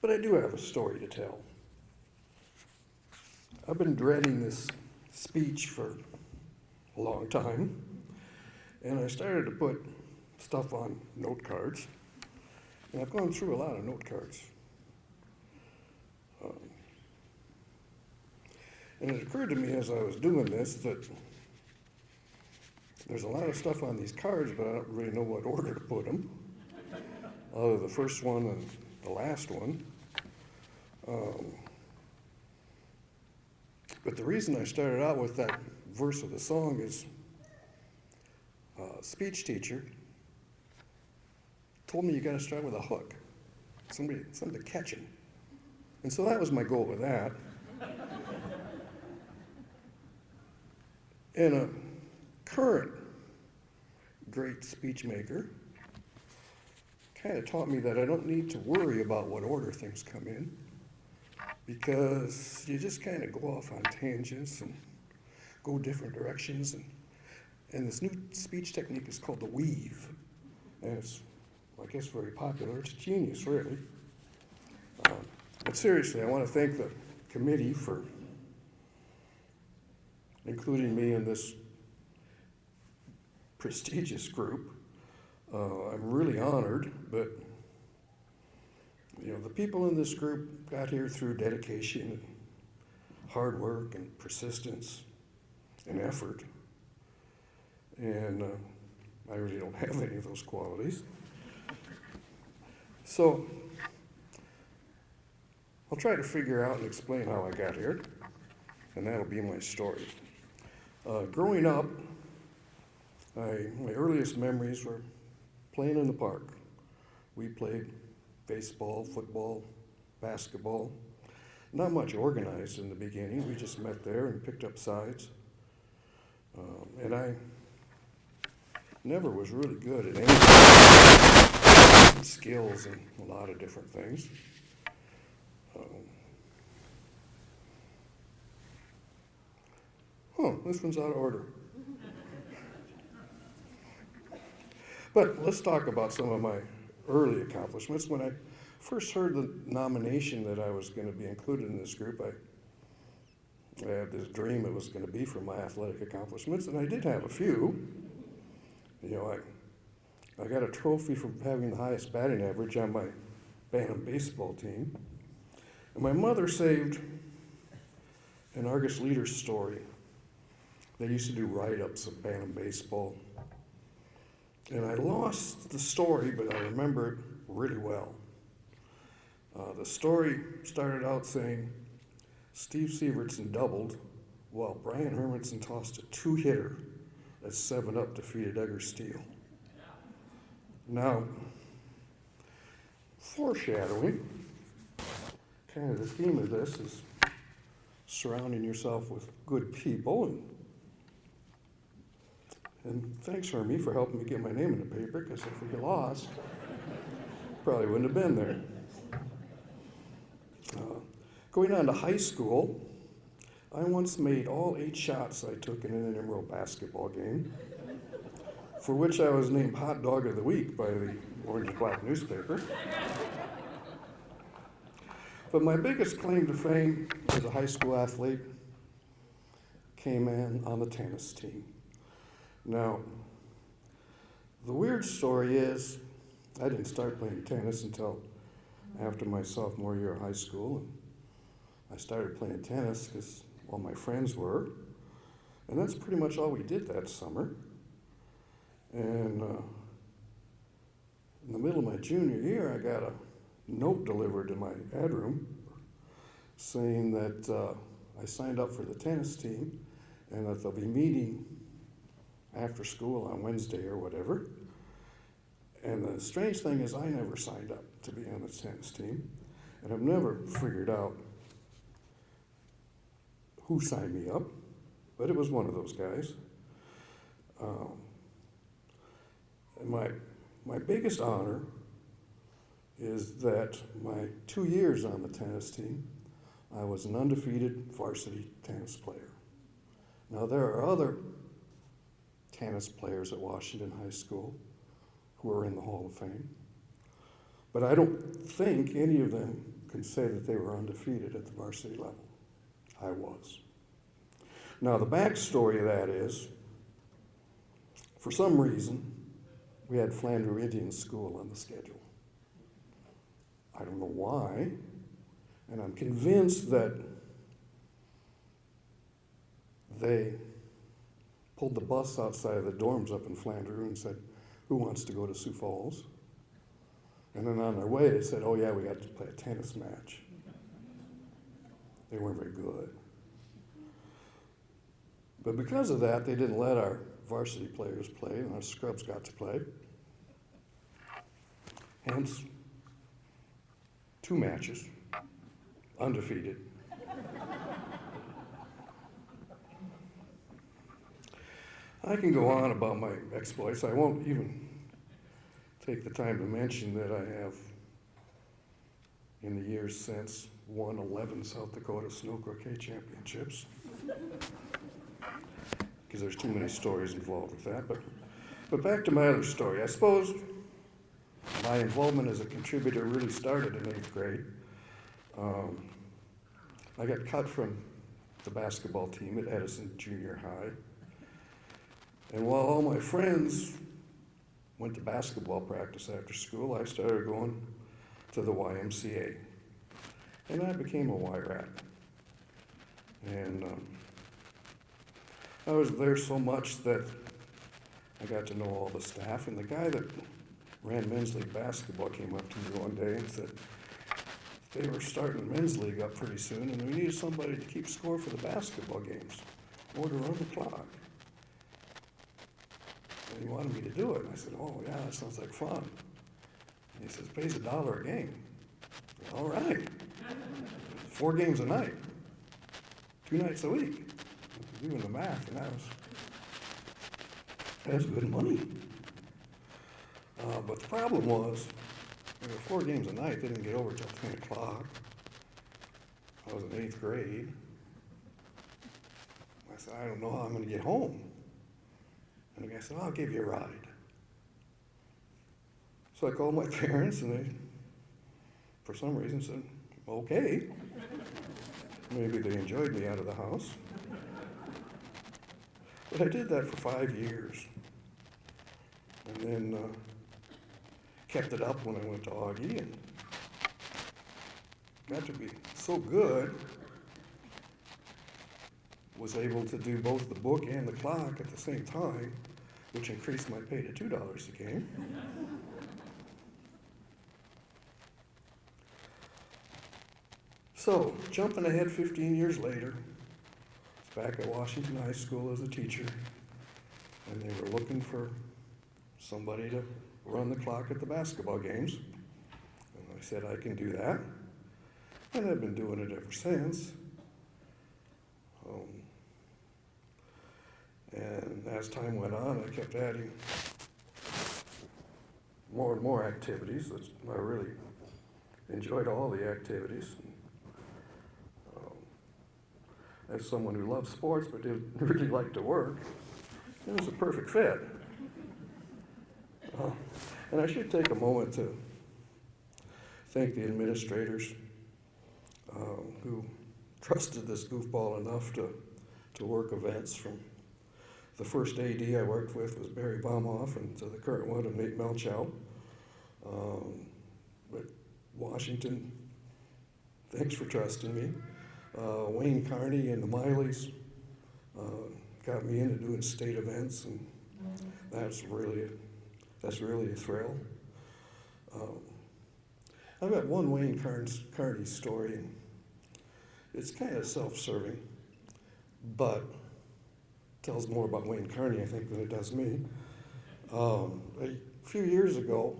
But I do have a story to tell. I've been dreading this speech for a long time, and I started to put stuff on note cards, and I've gone through a lot of note cards. And it occurred to me as I was doing this that there's a lot of stuff on these cards, but I don't really know what order to put them. Other the first one and the last one. But the reason I started out with that verse of the song is a speech teacher told me you got to start with a hook, something to catch him. And so that was my goal with that. And a current great speech maker kind of taught me that I don't need to worry about what order things come in, because you just kind of go off on tangents and go different directions. And this new speech technique is called the weave. And it's, I guess, very popular. It's genius, really. But seriously, I want to thank the committee for including me in this prestigious group. I'm really honored, but the people in this group got here through dedication and hard work and persistence and effort. And I really don't have any of those qualities. So I'll try to figure out and explain how I got here, and that'll be my story. Growing up, my earliest memories were playing in the park. We played baseball, football, basketball. Not much organized in the beginning. We just met there and picked up sides. And I never was really good at anything. Skills and a lot of different things. This one's out of order. But let's talk about some of my early accomplishments. When I first heard the nomination that I was going to be included in this group, I had this dream it was going to be for my athletic accomplishments, and I did have a few. I got a trophy for having the highest batting average on my Bantam baseball team. And my mother saved an Argus Leader story. They used to do write-ups of Bantam baseball. And I lost the story, but I remember it really well. The story started out saying Steve Sievertson doubled while Brian Hermanson tossed a two-hitter as 7-Up defeated Edgar Steele. Now, foreshadowing, kind of the theme of this is surrounding yourself with good people. And thanks, Hermie, for helping me get my name in the paper, because if we lost, probably wouldn't have been there. Going on to high school, I once made all 8 shots I took in an intramural basketball game, for which I was named Hot Dog of the Week by the Orange and Black newspaper. But my biggest claim to fame as a high school athlete came in on the tennis team. Now, the weird story is I didn't start playing tennis until after my sophomore year of high school. And I started playing tennis because all my friends were, and that's pretty much all we did that summer. And in the middle of my junior year, I got a note delivered to my bedroom saying that I signed up for the tennis team and that they'll be meeting after school on Wednesday or whatever. And the strange thing is I never signed up to be on the tennis team, and I've never figured out who signed me up, but it was one of those guys. And my biggest honor is that my 2 years on the tennis team, I was an undefeated varsity tennis player. Now, there are other tennis players at Washington High School who are in the Hall of Fame, but I don't think any of them can say that they were undefeated at the varsity level. I was. Now, the backstory of that is, for some reason, we had Flandreau Indian School on the schedule. I don't know why, and I'm convinced that they pulled the bus outside of the dorms up in Flandreau and said, "Who wants to go to Sioux Falls?" And then on their way, they said, "Oh yeah, we got to play a tennis match." They weren't very good. But because of that, they didn't let our varsity players play, and our scrubs got to play. Hence, 2 matches, undefeated. I can go on about my exploits. I won't even take the time to mention that I have, in the years since, won 11 South Dakota Snow Croquet Championships. Because there's too many stories involved with that. But back to my other story. I suppose my involvement as a contributor really started in 8th grade. I got cut from the basketball team at Edison Junior High. And while all my friends went to basketball practice after school, I started going to the YMCA. And I became a Y-Rat. And I was there so much that I got to know all the staff. And the guy that ran men's league basketball came up to me one day and said they were starting men's league up pretty soon, and we needed somebody to keep score for the basketball games or to run the clock. And he wanted me to do it. And I said, oh, yeah, that sounds like fun. And he says, pays $1 a game. I said, all right. 4 games a night, 2 nights a week. Doing the math, and that was good money. But the problem was, there were 4 games a night. They didn't get over till 10 o'clock. I was in 8th grade. I said, I don't know how I'm going to get home. And the guy said, I'll give you a ride. So I called my parents, and they, for some reason, said, okay. Maybe they enjoyed me out of the house. But I did that for 5 years. And then kept it up when I went to Augie, and got to be so good, was able to do both the book and the clock at the same time, which increased my pay to $2 a game. So, jumping ahead 15 years later, I was back at Washington High School as a teacher, and they were looking for somebody to run the clock at the basketball games. And I said, I can do that. And I've been doing it ever since. And as time went on, I kept adding more and more activities. I really enjoyed all the activities. As someone who loves sports but didn't really like to work, it was a perfect fit. And I should take a moment to thank the administrators who trusted this goofball enough to work events. From the first AD I worked with was Barry Baumhoff, and to the current one of Nate Melchow. But Washington, thanks for trusting me. Wayne Carney and the Mileys got me into doing state events, and that's really a thrill. I've got one Wayne Carney story, and it's kind of self-serving, but tells more about Wayne Carney, I think, than it does me. A few years ago,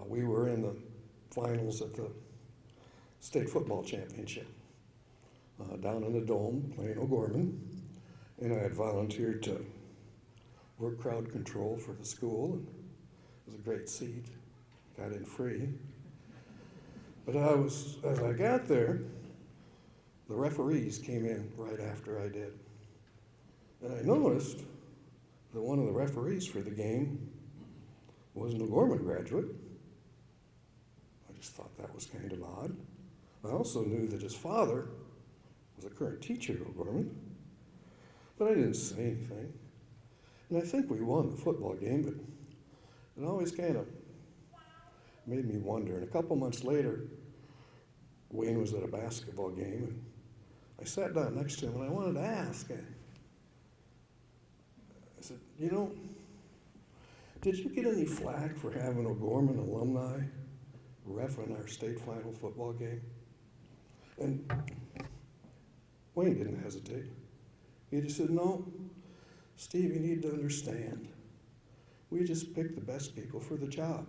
we were in the finals at the state football championship down in the Dome, playing O'Gorman, and I had volunteered to work crowd control for the school, and it was a great seat, got in free. But as I got there, the referees came in right after I did. And I noticed that one of the referees for the game was an O'Gorman graduate. I just thought that was kind of odd. I also knew that his father was a current teacher at O'Gorman, but I didn't say anything. And I think we won the football game, but it always kind of made me wonder. And a couple months later, Wayne was at a basketball game, and I sat down next to him, and I wanted to ask. I said, you know, did you get any flack for having O'Gorman alumni ref in our state final football game? And Wayne didn't hesitate. He just said, no, Steve, you need to understand. We just pick the best people for the job.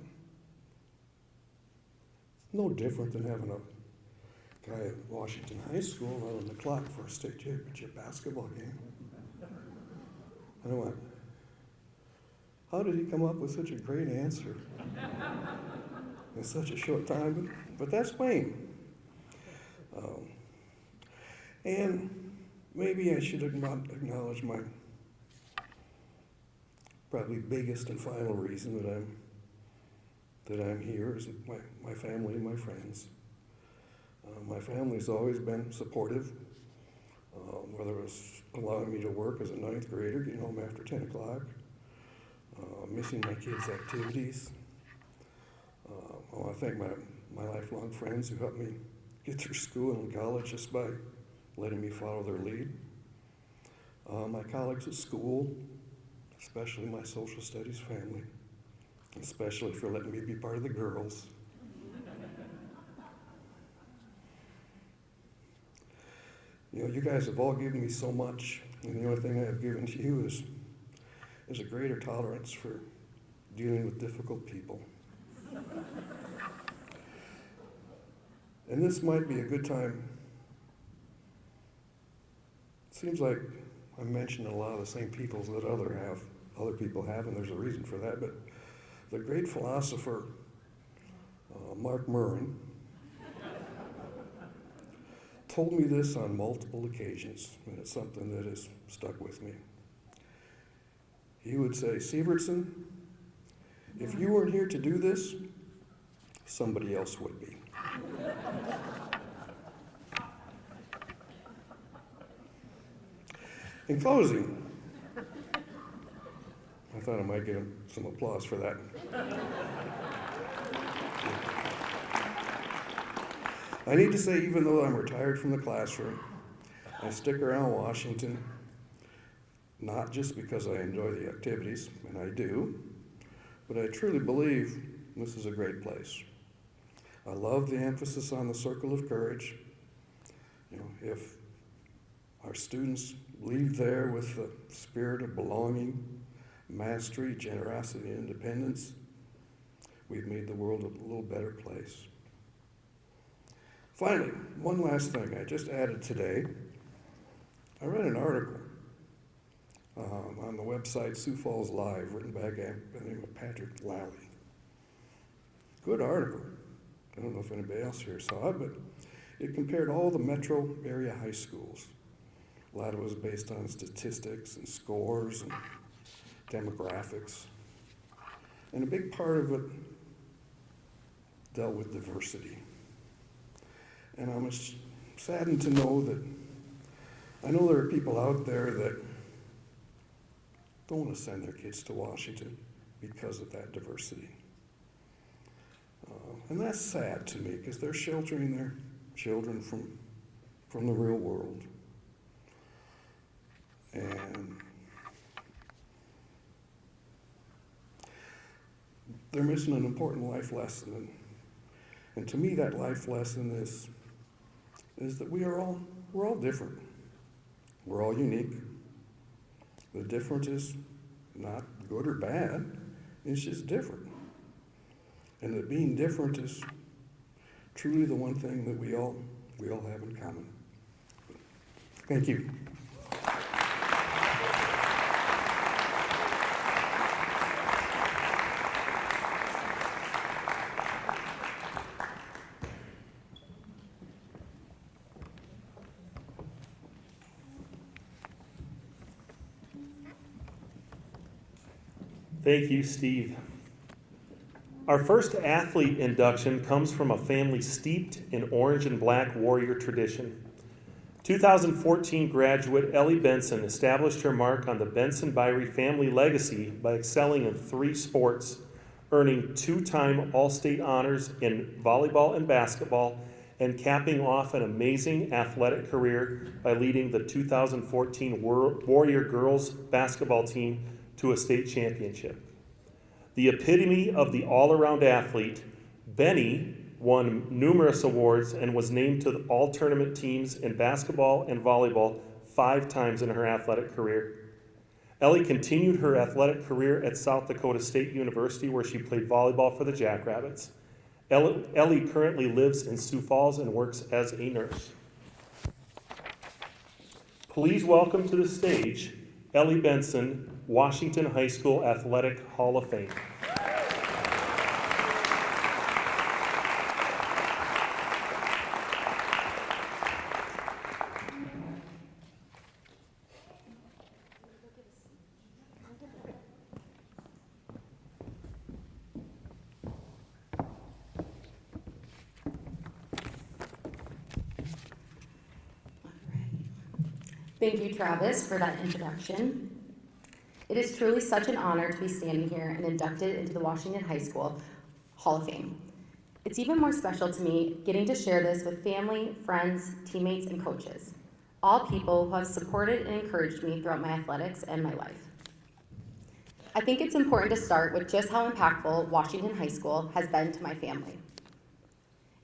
It's no different than having a guy at Washington High School running the clock for a state championship basketball game. And I went, how did he come up with such a great answer in such a short time? But that's Wayne. And maybe I should acknowledge my probably biggest and final reason that I'm here is my family and my friends. My family's always been supportive, whether it was allowing me to work as a 9th grader, getting home after 10 o'clock, missing my kids' activities. I want to thank my lifelong friends who helped me get through school and college just by letting me follow their lead. My colleagues at school, especially my social studies family, especially for letting me be part of the girls. You know, you guys have all given me so much, and the only thing I have given to you is a greater tolerance for dealing with difficult people. And this might be a good time. It seems like I'm mentioning a lot of the same people that other people have, and there's a reason for that. But the great philosopher Mark Murren told me this on multiple occasions, and it's something that has stuck with me. He would say, Sievertson, if you weren't here to do this, somebody else would be. In closing, I thought I might get some applause for that. I need to say, even though I'm retired from the classroom, I stick around Washington, not just because I enjoy the activities, and I do, but I truly believe this is a great place. I love the emphasis on the circle of courage. You know, if our students leave there with the spirit of belonging, mastery, generosity, and independence, we've made the world a little better place. Finally, one last thing I just added today. I read an article on the website Sioux Falls Live, written by a guy by the name of Patrick Lally. Good article. I don't know if anybody else here saw it, but it compared all the metro area high schools. A lot of it was based on statistics and scores and demographics. And a big part of it dealt with diversity. And I'm saddened to know that I know there are people out there that don't want to send their kids to Washington because of that diversity. And that's sad to me because they're sheltering their children from the real world. And they're missing an important life lesson. And to me, that life lesson is that we're all different. We're all unique. The difference is not good or bad. It's just different. And that being different is truly the one thing that we all have in common. Thank you. Thank you, Steve. Our first athlete induction comes from a family steeped in orange and black warrior tradition. 2014 graduate Ellie Benson established her mark on the Benson-Byrie family legacy by excelling in 3 sports, earning 2-time All-State honors in volleyball and basketball, and capping off an amazing athletic career by leading the 2014 Warrior girls basketball team to a state championship. The epitome of the all-around athlete, Benny won numerous awards and was named to all tournament teams in basketball and volleyball 5 times in her athletic career. Ellie continued her athletic career at South Dakota State University, where she played volleyball for the Jackrabbits. Ellie currently lives in Sioux Falls and works as a nurse. Please welcome to the stage Ellie Benson, Washington High School Athletic Hall of Fame. Thank you, Travis, for that introduction. It is truly such an honor to be standing here and inducted into the Washington High School Hall of Fame. It's even more special to me getting to share this with family, friends, teammates, and coaches, all people who have supported and encouraged me throughout my athletics and my life. I think it's important to start with just how impactful Washington High School has been to my family.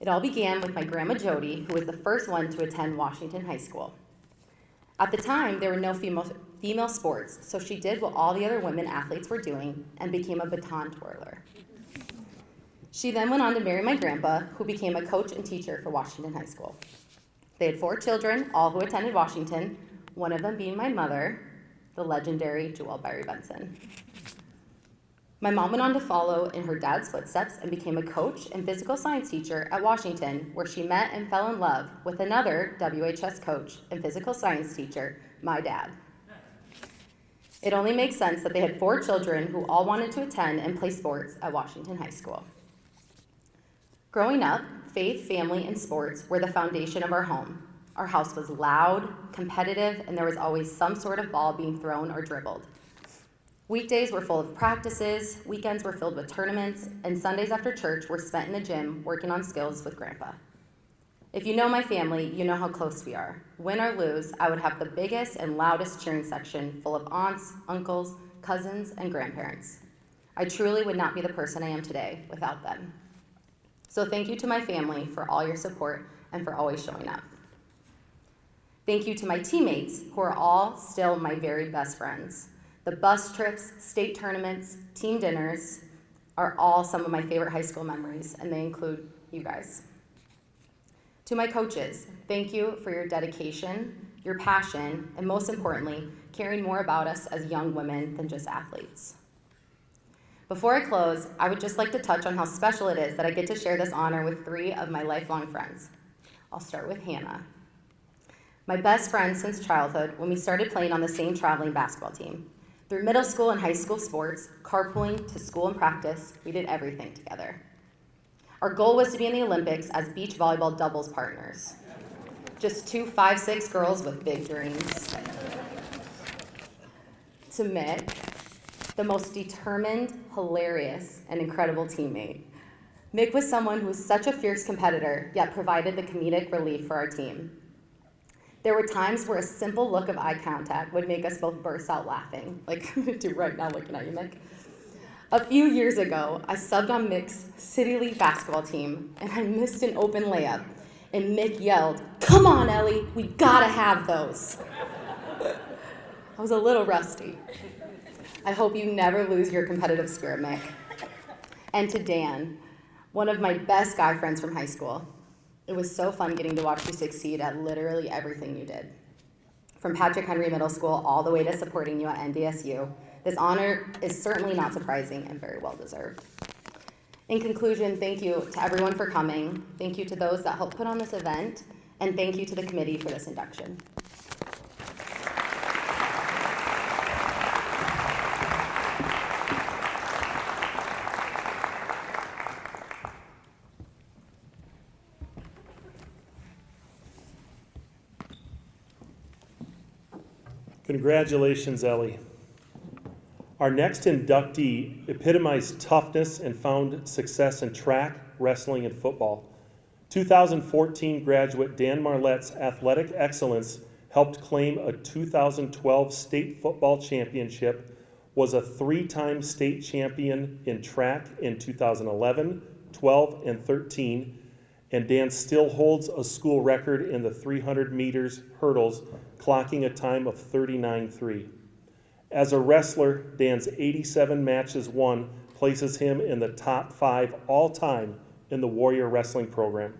It all began with my grandma Jody, who was the first one to attend Washington High School. At the time, there were no female sports, so she did what all the other women athletes were doing and became a baton twirler. She then went on to marry my grandpa, who became a coach and teacher for Washington High School. They had 4 children, all who attended Washington, one of them being my mother, the legendary Joelle Barry Benson. My mom went on to follow in her dad's footsteps and became a coach and physical science teacher at Washington, where she met and fell in love with another WHS coach and physical science teacher, my dad. It only makes sense that they had 4 children who all wanted to attend and play sports at Washington High School. Growing up, faith, family, and sports were the foundation of our home. Our house was loud, competitive, and there was always some sort of ball being thrown or dribbled. Weekdays were full of practices, weekends were filled with tournaments, and Sundays after church were spent in the gym working on skills with Grandpa. If you know my family, you know how close we are. Win or lose, I would have the biggest and loudest cheering section full of aunts, uncles, cousins, and grandparents. I truly would not be the person I am today without them. So thank you to my family for all your support and for always showing up. Thank you to my teammates, who are all still my very best friends. The bus trips, state tournaments, team dinners are all some of my favorite high school memories, and they include you guys. To my coaches, thank you for your dedication, your passion, and most importantly, caring more about us as young women than just athletes. Before I close, I would just like to touch on how special it is that I get to share this honor with 3 of my lifelong friends. I'll start with Hannah. My best friend since childhood, when we started playing on the same traveling basketball team. Through middle school and high school sports, carpooling to school and practice, we did everything together. Our goal was to be in the Olympics as beach volleyball doubles partners. Just 2 5'6" girls with big dreams. To Mick, the most determined, hilarious, and incredible teammate. Mick was someone who was such a fierce competitor, yet provided the comedic relief for our team. There were times where a simple look of eye contact would make us both burst out laughing, like I'm gonna do right now looking at you, Mick. A few years ago, I subbed on Mick's City League basketball team, and I missed an open layup, and Mick yelled, "Come on, Ellie, we gotta have those." I was a little rusty. I hope you never lose your competitive spirit, Mick. And to Dan, one of my best guy friends from high school. It was so fun getting to watch you succeed at literally everything you did. From Patrick Henry Middle School all the way to supporting you at NDSU, this honor is certainly not surprising and very well deserved. In conclusion, thank you to everyone for coming. Thank you to those that helped put on this event, and thank you to the committee for this induction. Congratulations, Ellie. Our next inductee epitomized toughness and found success in track, wrestling, and football. 2014 graduate Dan Marlette's athletic excellence helped claim a 2012 state football championship, was a 3-time state champion in track in 2011, 12, and 13, and Dan still holds a school record in the 300 meters hurdles clocking a time of 39.3. As a wrestler, Dan's 87 matches won places him in the top 5 all-time in the Warrior Wrestling program.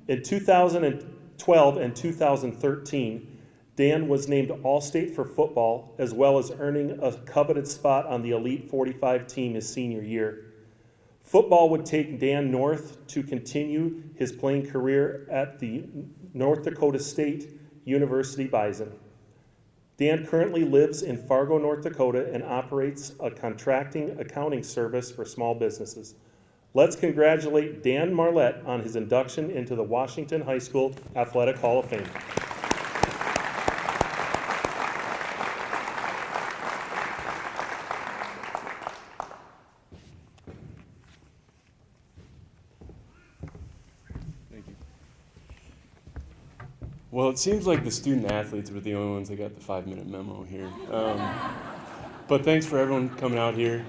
In 2012 and 2013, Dan was named All-State for football, as well as earning a coveted spot on the Elite 45 team his senior year. Football would take Dan north to continue his playing career at the North Dakota State University Bison. Dan currently lives in Fargo, North Dakota, and operates a contracting accounting service for small businesses. Let's congratulate Dan Marlette on his induction into the Washington High School Athletic Hall of Fame. Well, it seems like the student athletes were the only ones that got the 5-minute memo here. But thanks for everyone coming out here.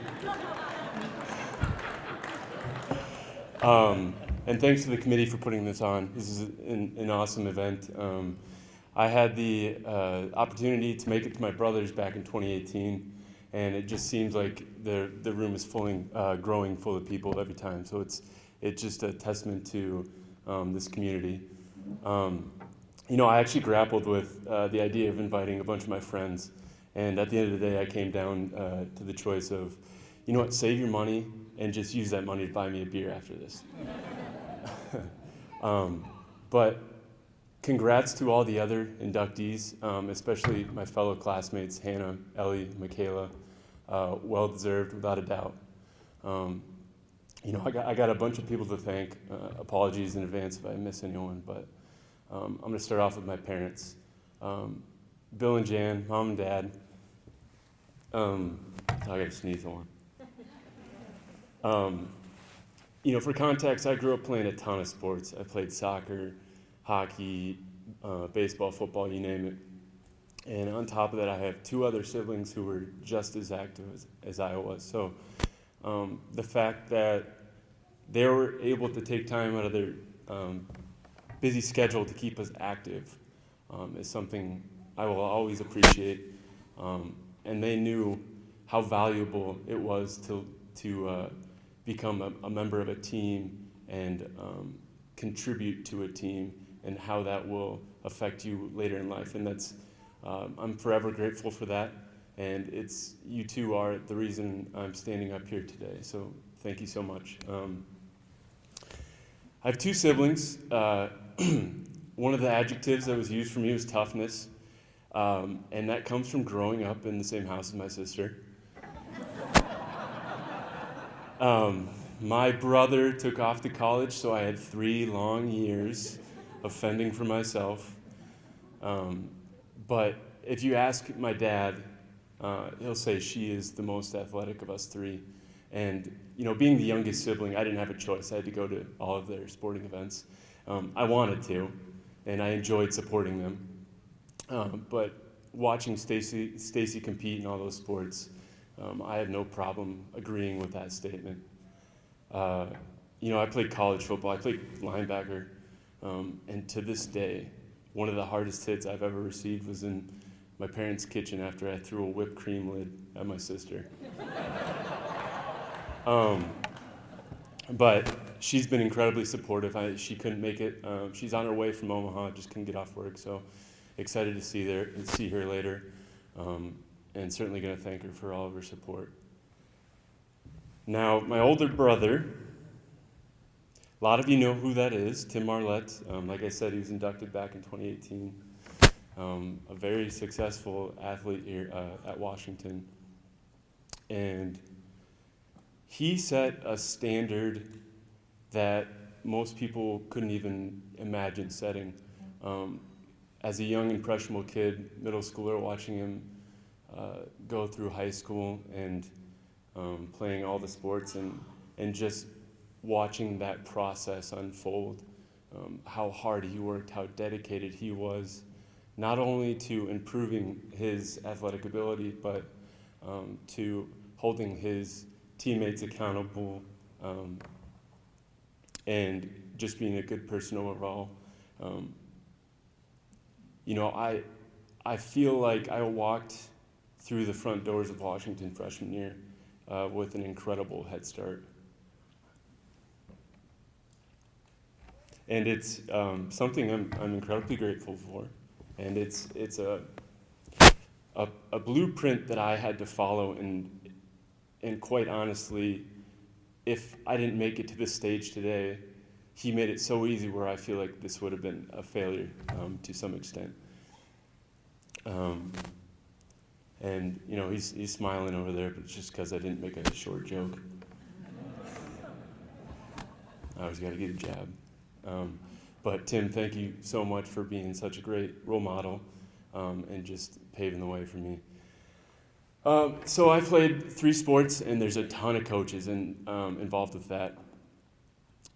And thanks to the committee for putting this on. This is an awesome event. I had the opportunity to make it to my brother's back in 2018, and it just seems like the room is growing full of people every time. So it's just a testament to this community. I actually grappled with the idea of inviting a bunch of my friends, and at the end of the day, I came down to the choice of, you know what, save your money and just use that money to buy me a beer after this. But congrats to all the other inductees, especially my fellow classmates, Hannah, Ellie, Michaela. Well-deserved, without a doubt. I got a bunch of people to thank. Apologies in advance if I miss anyone, but I'm going to start off with my parents. Bill and Jan, Mom and Dad. I got to sneeze on. For context, I grew up playing a ton of sports. I played soccer, hockey, baseball, football, you name it. And on top of that, I have 2 other siblings who were just as active as I was. So the fact that they were able to take time out of their busy schedule to keep us active is something I will always appreciate. And they knew how valuable it was to become a member of a team and contribute to a team, and how that will affect you later in life. And that's I'm forever grateful for that. And you two are the reason I'm standing up here today. So thank you so much. I have 2 siblings. One of the adjectives that was used for me was toughness, and that comes from growing up in the same house as my sister. My brother took off to college, so I had 3 long years of fending for myself. But if you ask my dad, he'll say she is the most athletic of us 3. And, being the youngest sibling, I didn't have a choice. I had to go to all of their sporting events. I wanted to, and I enjoyed supporting them. But watching Stacy compete in all those sports, I have no problem agreeing with that statement. I played college football. I played linebacker. And to this day, one of the hardest hits I've ever received was in my parents' kitchen after I threw a whipped cream lid at my sister. But she's been incredibly supportive. She couldn't make it. She's on her way from Omaha, just couldn't get off work. So excited to see her later, and certainly going to thank her for all of her support. Now, my older brother, a lot of you know who that is, Tim Marlette. Like I said, he was inducted back in 2018. A very successful athlete here at Washington. And he set a standard that most people couldn't even imagine setting. As a young, impressionable kid, middle schooler, watching him go through high school and playing all the sports and just watching that process unfold, how hard he worked, how dedicated he was, not only to improving his athletic ability, but to holding his teammates accountable, and just being a good person overall. I feel like I walked through the front doors of Washington freshman year with an incredible head start. And it's something I'm incredibly grateful for. And it's a blueprint that I had to follow, and quite honestly, if I didn't make it to this stage today, he made it so easy where I feel like this would have been a failure to some extent. And he's smiling over there, but it's just because I didn't make a short joke. I always got to get a jab. But Tim, thank you so much for being such a great role model and just paving the way for me. So I played 3 sports, and there's a ton of coaches involved with that.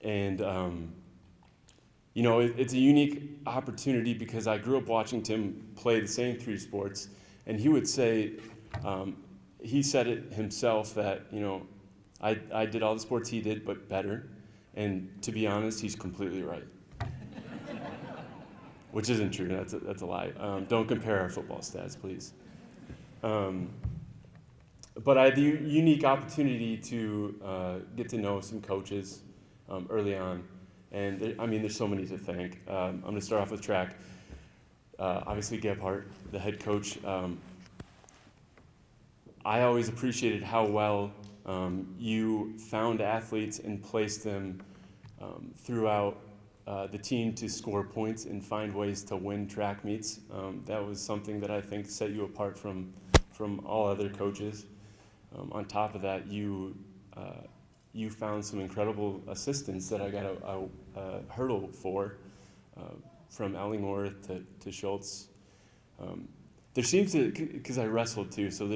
And, it's a unique opportunity because I grew up watching Tim play the same 3 sports, and he would say, he said it himself that, I did all the sports he did, but better. And to be honest, he's completely right. Which isn't true, that's a lie. Don't compare our football stats, please. But I had the unique opportunity to get to know some coaches early on. And there's so many to thank. I'm going to start off with track. Obviously, Gebhardt, the head coach. I always appreciated how well you found athletes and placed them throughout the team to score points and find ways to win track meets. That was something that I think set you apart from all other coaches. On top of that, you found some incredible assistants that I got a hurdle for, from Ellingworth to Schultz. There seems to, because I wrestled too, so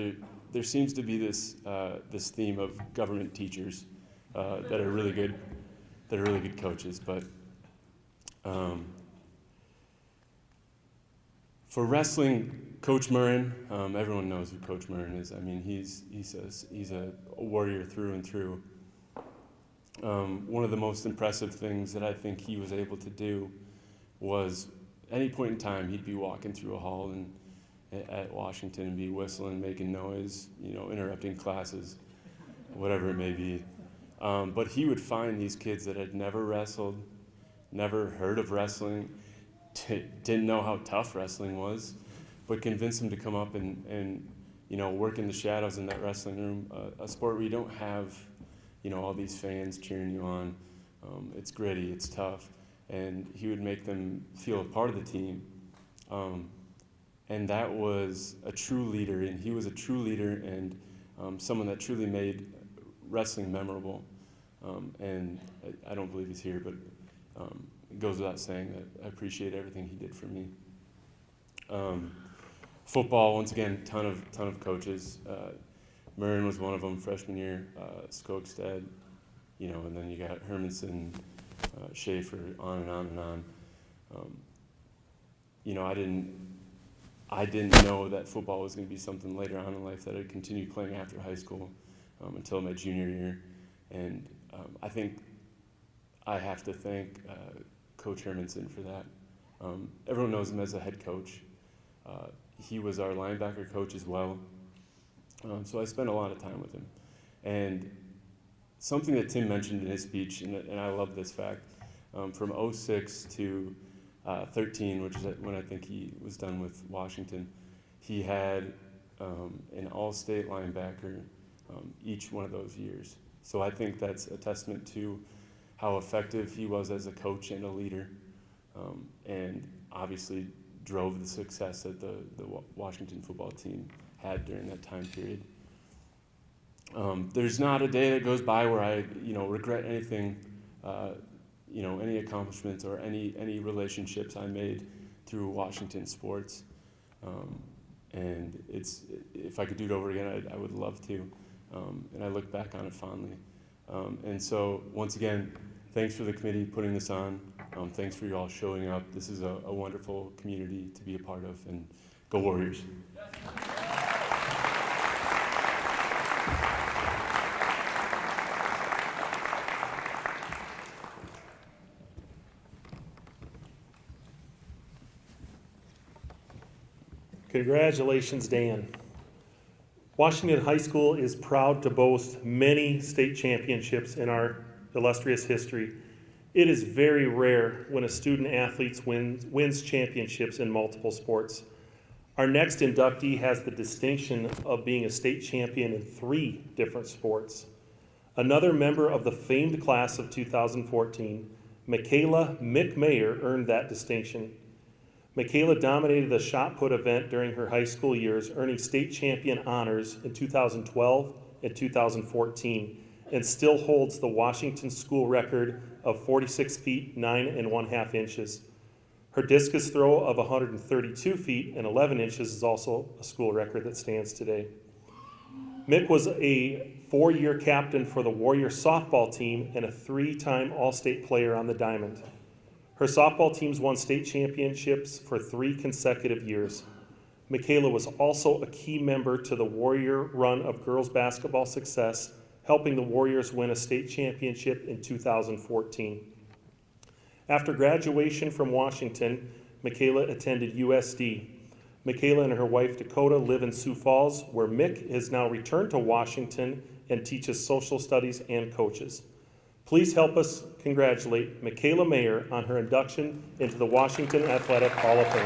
there seems to be this theme of government teachers that are really good coaches. But for wrestling, Coach Murrin, everyone knows who Coach Murrin is. He's a warrior through and through. One of the most impressive things that I think he was able to do was, any point in time, he'd be walking through a hall at Washington and be whistling, making noise, interrupting classes, whatever it may be. But he would find these kids that had never wrestled, never heard of wrestling, didn't know how tough wrestling was, but convince them to come up and work in the shadows in that wrestling room, a sport where you don't have, all these fans cheering you on. It's gritty, it's tough, and he would make them feel a part of the team. And that was a true leader, and he was a true leader and someone that truly made wrestling memorable. And I don't believe he's here, but it goes without saying that I appreciate everything he did for me. Football, once again, ton of coaches. Murrin was one of them freshman year, Skogstad, and then you got Hermanson, Schaefer, on and on and on. I didn't know that football was going to be something later on in life that I'd continue playing after high school until my junior year. And I think I have to thank Coach Hermanson for that. Everyone knows him as a head coach. He was our linebacker coach as well. So I spent a lot of time with him. And something that Tim mentioned in his speech, and I love this fact, from 06 to 13, which is when I think he was done with Washington, he had an all-state linebacker each one of those years. So I think that's a testament to how effective he was as a coach and a leader, and obviously drove the success that the Washington football team had during that time period. There's not a day that goes by where I, regret anything, any accomplishments or any relationships I made through Washington sports. And if I could do it over again, I would love to. And I look back on it fondly. And so once again, thanks for the committee putting this on. Thanks for you all showing up. This is a wonderful community to be a part of, and go Warriors. Congratulations, Dan. Washington High School is proud to boast many state championships in our illustrious history. It is very rare when a student athlete wins championships in multiple sports. Our next inductee has the distinction of being a state champion in 3 different sports. Another member of the famed class of 2014, Michaela Mick Mayer, earned that distinction. Michaela dominated the shot put event during her high school years, earning state champion honors in 2012 and 2014, and still holds the Washington school record of 46 feet 9 1/2 inches. Her discus throw of 132 feet and 11 inches is also a school record that stands today. Mick was a 4-year captain for the Warrior softball team and a 3-time All-State player on the diamond. Her softball teams won state championships for 3 consecutive years. Michaela was also a key member to the Warrior run of girls basketball success, helping the Warriors win a state championship in 2014. After graduation from Washington, Michaela attended USD. Michaela and her wife Dakota live in Sioux Falls, where Mick has now returned to Washington and teaches social studies and coaches. Please help us congratulate Michaela Mayer on her induction into the Washington Athletic Hall of Fame.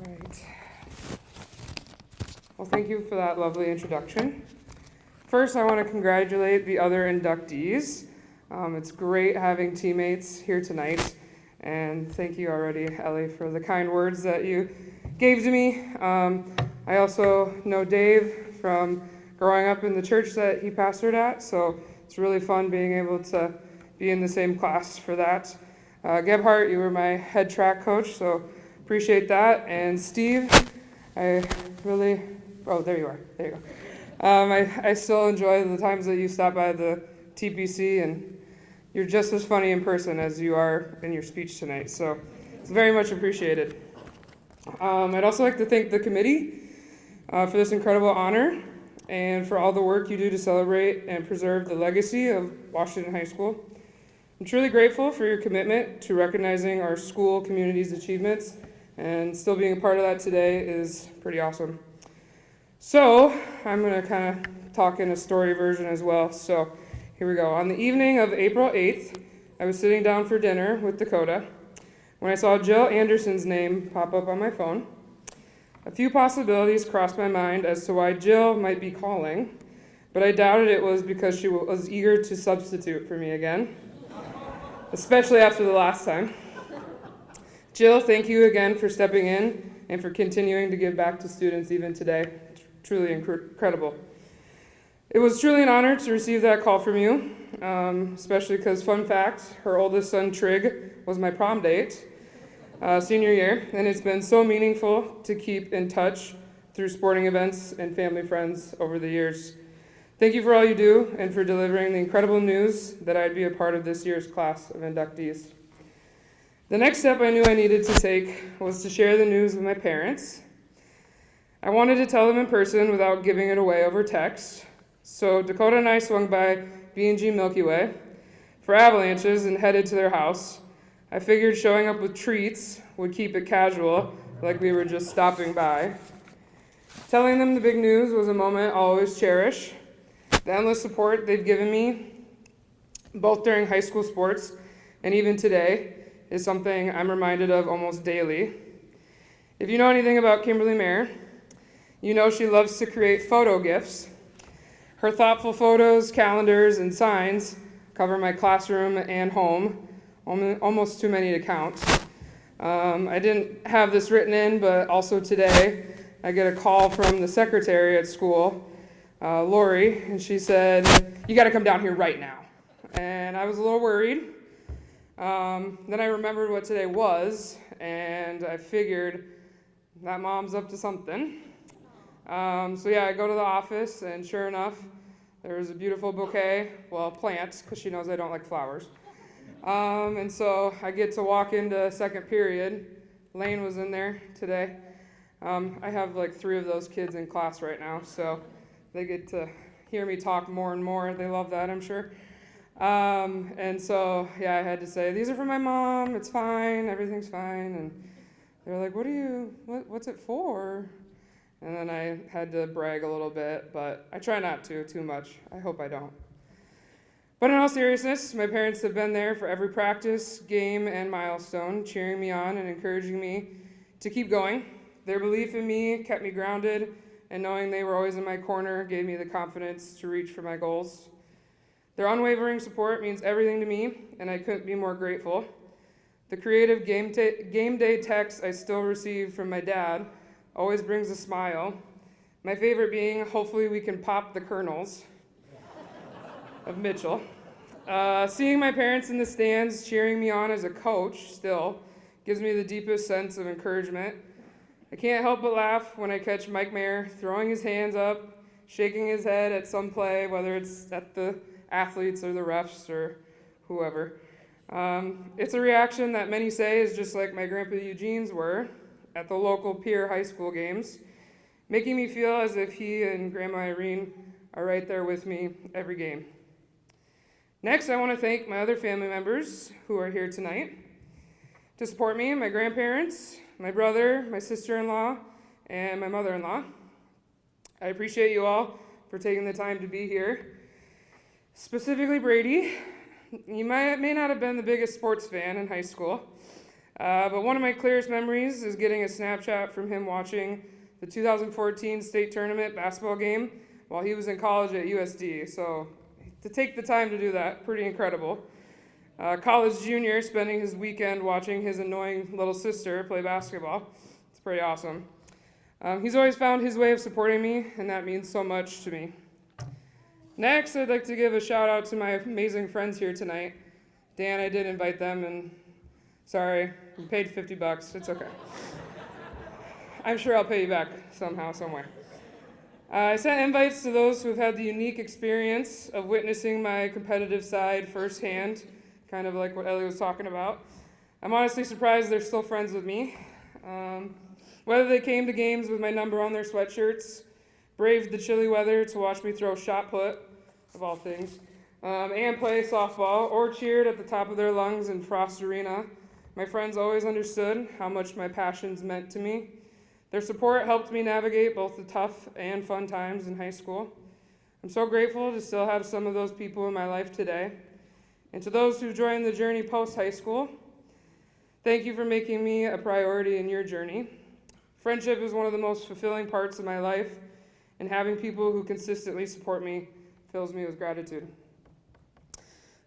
All right. Well, thank you for that lovely introduction. First, I want to congratulate the other inductees. It's great having teammates here tonight, and thank you already, Ellie, for the kind words that you gave to me. I also know Dave from growing up in the church that he pastored at, so it's really fun being able to be in the same class for that. Gebhardt, you were my head track coach, so appreciate that. And Steve, I really, oh, there you are, there you go. I still enjoy the times that you stop by the TPC, and you're just as funny in person as you are in your speech tonight, so it's very much appreciated. I'd also like to thank the committee for this incredible honor and for all the work you do to celebrate and preserve the legacy of Washington High School. I'm truly grateful for your commitment to recognizing our school community's achievements, and still being a part of that today is pretty awesome. So I'm going to kind of talk in a story version as well. So here we go. On the evening of April 8th, I was sitting down for dinner with Dakota when I saw Jill Anderson's name pop up on my phone. A few possibilities crossed my mind as to why Jill might be calling, but I doubted it was because she was eager to substitute for me again, especially after the last time. Jill, thank you again for stepping in and for continuing to give back to students even today. It's truly incredible. It was truly an honor to receive that call from you, especially because, fun fact, her oldest son, Trig, was my prom date senior year, and it's been so meaningful to keep in touch through sporting events and family friends over the years. Thank you for all you do and for delivering the incredible news that I'd be a part of this year's class of inductees. The next step I knew I needed to take was to share the news with my parents. I wanted to tell them in person without giving it away over text, so Dakota and I swung by B&G Milky Way for avalanches and headed to their house. I figured showing up with treats would keep it casual, like we were just stopping by. Telling them the big news was a moment I'll always cherish. The endless support they've given me, both during high school sports and even today, is something I'm reminded of almost daily. If you know anything about Kimberly Mayer, you know she loves to create photo gifts. Her thoughtful photos, calendars, and signs cover my classroom and home, almost too many to count. I didn't have this written in, but also today I get a call from the secretary at school, Lori, and she said, "You got to come down here right now." And I was a little worried. Then I remembered what today was, and I figured that mom's up to something. So yeah, I go to the office, and sure enough, there was a beautiful bouquet, well, plants, because she knows I don't like flowers, And so I get to walk into second period. Lane was in there today. I have like 3 of those kids in class right now, so they get to hear me talk more and more. They love that, I'm sure. And so, yeah, I had to say, these are for my mom, it's fine, everything's fine. And they were like, what's it for? And then I had to brag a little bit, but I try not to too much. I hope I don't. But in all seriousness, my parents have been there for every practice, game, and milestone, cheering me on and encouraging me to keep going. Their belief in me kept me grounded, and knowing they were always in my corner gave me the confidence to reach for my goals. Their unwavering support means everything to me, and I couldn't be more grateful. The creative game day text I still receive from my dad always brings a smile. My favorite being, hopefully we can pop the kernels of Mitchell. Seeing my parents in the stands cheering me on as a coach still gives me the deepest sense of encouragement. I can't help but laugh when I catch Mike Mayer throwing his hands up, shaking his head at some play, whether it's at the athletes or the refs or whoever. It's a reaction that many say is just like my Grandpa Eugene's were at the local peer high school games, making me feel as if he and Grandma Irene are right there with me every game. Next, I want to thank my other family members who are here tonight to support me, my grandparents, my brother, my sister-in-law, and my mother-in-law. I appreciate you all for taking the time to be here. Specifically Brady, you may not have been the biggest sports fan in high school, but one of my clearest memories is getting a Snapchat from him watching the 2014 state tournament basketball game while he was in college at USD. So to take the time to do that, pretty incredible. College junior spending his weekend watching his annoying little sister play basketball. It's pretty awesome. He's always found his way of supporting me, and that means so much to me. Next, I'd like to give a shout out to my amazing friends here tonight. Dan, I did invite them, and sorry, you paid $50. It's okay. I'm sure I'll pay you back somehow, somewhere. I sent invites to those who've had the unique experience of witnessing my competitive side firsthand, kind of like what Ellie was talking about. I'm honestly surprised they're still friends with me. Whether they came to games with my number on their sweatshirts, braved the chilly weather to watch me throw shot put, of all things, and play softball, or cheered at the top of their lungs in Frost Arena, my friends always understood how much my passions meant to me. Their support helped me navigate both the tough and fun times in high school. I'm so grateful to still have some of those people in my life today. And to those who've joined the journey post-high school, thank you for making me a priority in your journey. Friendship is one of the most fulfilling parts of my life, and having people who consistently support me fills me with gratitude.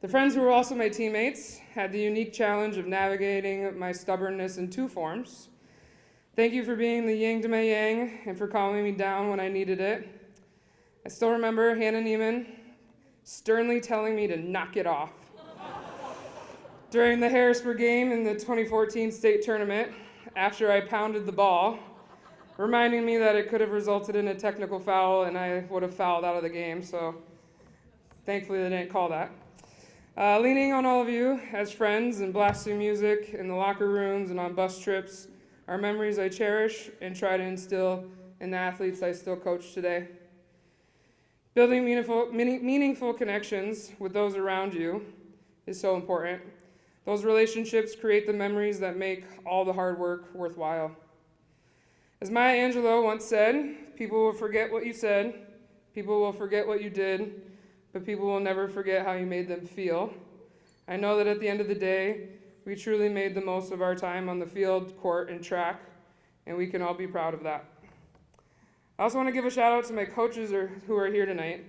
The friends who were also my teammates had the unique challenge of navigating my stubbornness in 2 forms. Thank you for being the yin to my yang and for calming me down when I needed it. I still remember Hannah Neiman sternly telling me to knock it off during the Harrisburg game in the 2014 state tournament after I pounded the ball, reminding me that it could have resulted in a technical foul and I would have fouled out of the game, so thankfully they didn't call that. Leaning on all of you as friends and blasting music in the locker rooms and on bus trips are memories I cherish and try to instill in the athletes I still coach today. Building meaningful connections with those around you is so important. Those relationships create the memories that make all the hard work worthwhile. As Maya Angelou once said, people will forget what you said, people will forget what you did, but people will never forget how you made them feel. I know that at the end of the day, we truly made the most of our time on the field, court, and track, and we can all be proud of that. I also want to give a shout out to my coaches who are here tonight.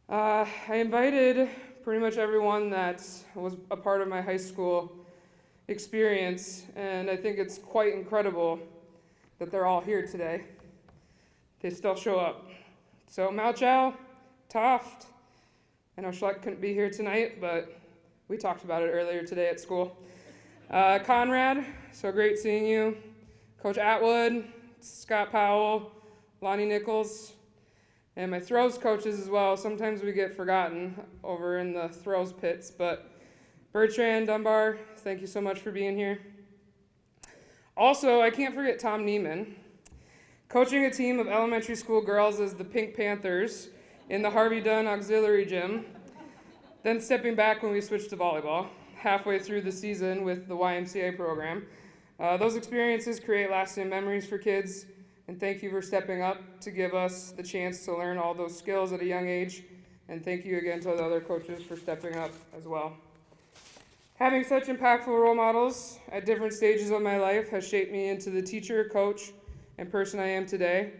I invited pretty much everyone that was a part of my high school experience, and I think it's quite incredible that they're all here today. They still show up. So Malchow, Toft, I know Schleck couldn't be here tonight, but we talked about it earlier today at school. Conrad, so great seeing you. Coach Atwood, Scott Powell, Lonnie Nichols, and my throws coaches as well. Sometimes we get forgotten over in the throws pits, but Bertrand Dunbar, thank you so much for being here. Also, I can't forget Tom Neiman, coaching a team of elementary school girls as the Pink Panthers in the Harvey Dunn Auxiliary Gym, then stepping back when we switched to volleyball halfway through the season with the YMCA program. Those experiences create lasting memories for kids, and thank you for stepping up to give us the chance to learn all those skills at a young age, and thank you again to the other coaches for stepping up as well. Having such impactful role models at different stages of my life has shaped me into the teacher, coach, and person I am today.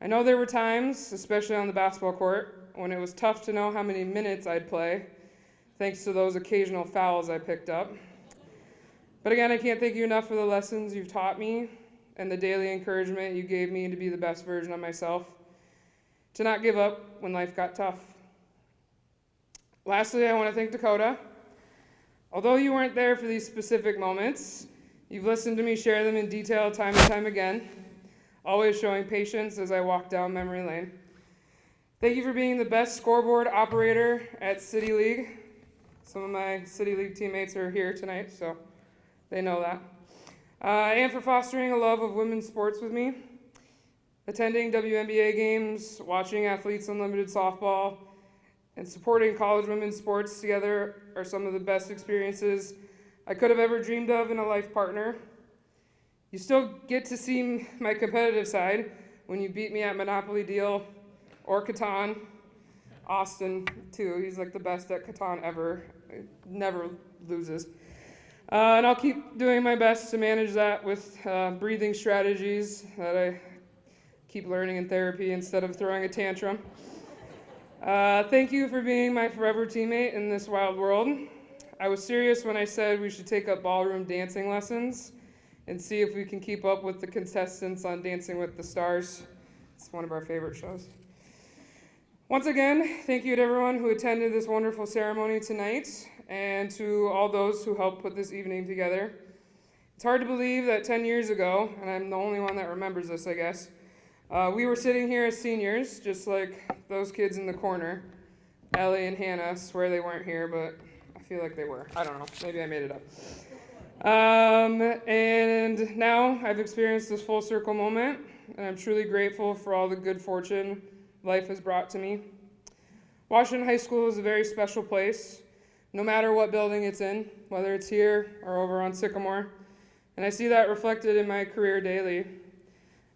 I know there were times, especially on the basketball court, when it was tough to know how many minutes I'd play, thanks to those occasional fouls I picked up. But again, I can't thank you enough for the lessons you've taught me and the daily encouragement you gave me to be the best version of myself, to not give up when life got tough. Lastly, I want to thank Dakota. Although you weren't there for these specific moments, you've listened to me share them in detail time and time again, always showing patience as I walk down memory lane. Thank you for being the best scoreboard operator at City League. Some of my City League teammates are here tonight, so they know that. And for fostering a love of women's sports with me. Attending WNBA games, watching Athletes Unlimited softball, and supporting college women's sports together are some of the best experiences I could have ever dreamed of in a life partner. You still get to see my competitive side when you beat me at Monopoly Deal or Catan. Austin, too, he's like the best at Catan ever. He never loses. And I'll keep doing my best to manage that with breathing strategies that I keep learning in therapy instead of throwing a tantrum. Thank you for being my forever teammate in this wild world. I was serious when I said we should take up ballroom dancing lessons and see if we can keep up with the contestants on Dancing with the Stars. It's one of our favorite shows. Once again, thank you to everyone who attended this wonderful ceremony tonight and to all those who helped put this evening together. It's hard to believe that 10 years ago, and I'm the only one that remembers this, I guess, we were sitting here as seniors, just like those kids in the corner. Ellie and Hannah swear they weren't here, but I feel like they were. I don't know. Maybe I made it up. And now I've experienced this full circle moment, and I'm truly grateful for all the good fortune life has brought to me. Washington High School is a very special place, no matter what building it's in, whether it's here or over on Sycamore, and I see that reflected in my career daily.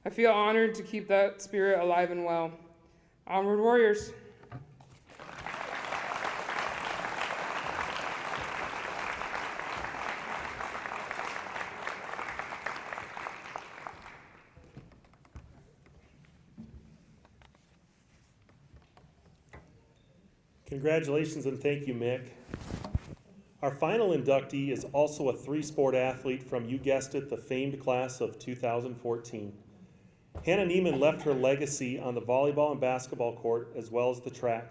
I feel honored to keep that spirit alive and well. Onward, Warriors. Congratulations and thank you, Mick. Our final inductee is also a three-sport athlete from, you guessed it, the famed class of 2014. Hannah Neiman left her legacy on the volleyball and basketball court as well as the track.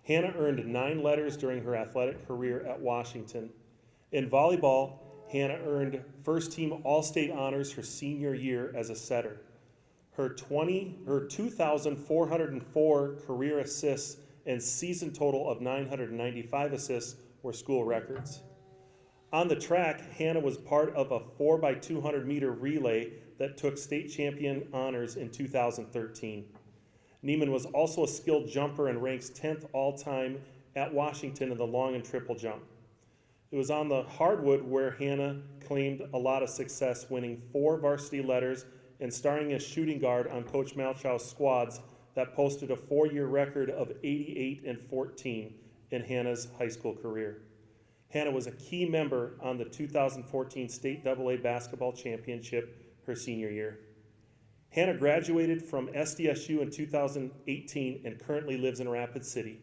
Hannah earned 9 letters during her athletic career at Washington. In volleyball, Hannah earned first-team All-State honors her senior year as a setter. Her 2,404 career assists and season total of 995 assists were school records. On the track, Hannah was part of a 4x200 meter relay that took state champion honors in 2013. Neiman was also a skilled jumper and ranks 10th all-time at Washington in the long and triple jump. It was on the hardwood where Hannah claimed a lot of success, winning 4 varsity letters and starring as shooting guard on Coach Malchow's squads that posted a 4-year record of 88-14 in Hannah's high school career. Hannah was a key member on the 2014 State AA Basketball Championship her senior year. Hannah graduated from SDSU in 2018 and currently lives in Rapid City.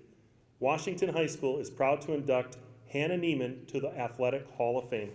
Washington High School is proud to induct Hannah Neiman to the Athletic Hall of Fame.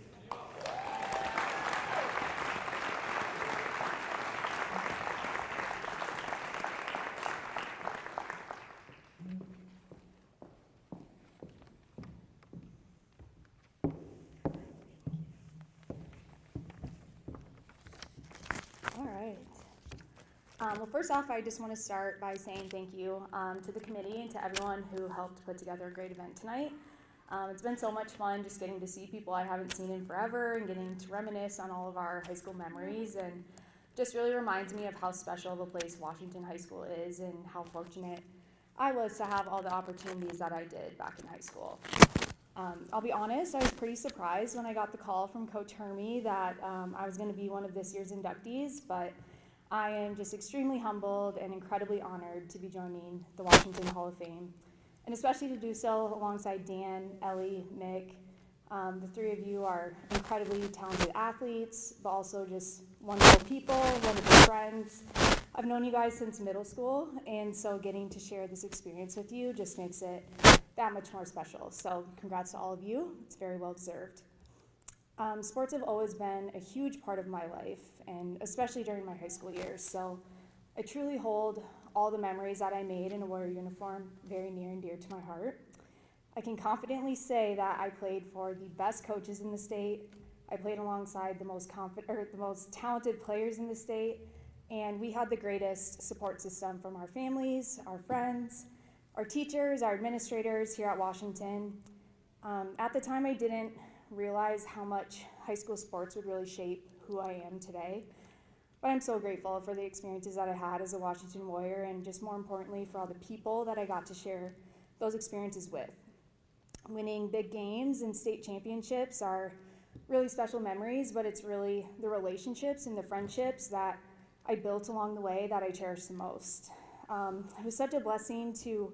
Well, first off, I just want to start by saying thank you to the committee and to everyone who helped put together a great event tonight. It's been so much fun just getting to see people I haven't seen in forever and getting to reminisce on all of our high school memories, and just really reminds me of how special of a place Washington High School is and how fortunate I was to have all the opportunities that I did back in high school. I'll be honest, I was pretty surprised when I got the call from Coach Hermie that I was going to be one of this year's inductees, but I am just extremely humbled and incredibly honored to be joining the Washington Hall of Fame, and especially to do so alongside Dan, Ellie, Mick. The three of you are incredibly talented athletes, but also just wonderful people, wonderful friends. I've known you guys since middle school, and so getting to share this experience with you just makes it that much more special. So congrats to all of you. It's very well deserved. Sports have always been a huge part of my life, and especially during my high school years. So I truly hold all the memories that I made in a Warrior uniform very near and dear to my heart. I can confidently say that I played for the best coaches in the state. I played alongside the most talented players in the state, and we had the greatest support system from our families, our friends, our teachers, our administrators here at Washington. At the time, I didn't realize how much high school sports would really shape who I am today, but I'm so grateful for the experiences that I had as a Washington Warrior, and just more importantly for all the people that I got to share those experiences with. Winning big games and state championships are really special memories, but it's really the relationships and the friendships that I built along the way that I cherish the most. It was such a blessing to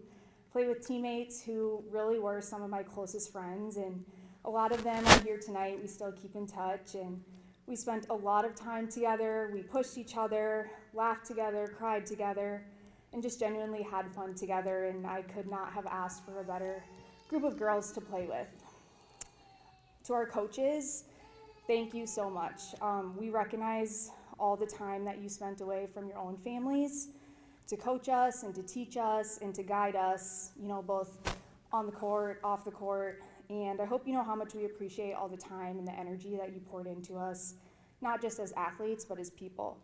play with teammates who really were some of my closest friends, and a lot of them are here tonight. We still keep in touch, and we spent a lot of time together. We pushed each other, laughed together, cried together, and just genuinely had fun together, and I could not have asked for a better group of girls to play with. To our coaches, thank you so much. We recognize all the time that you spent away from your own families to coach us and to teach us and to guide us, both on the court, off the court. And I hope you know how much we appreciate all the time and the energy that you poured into us, not just as athletes, but as people.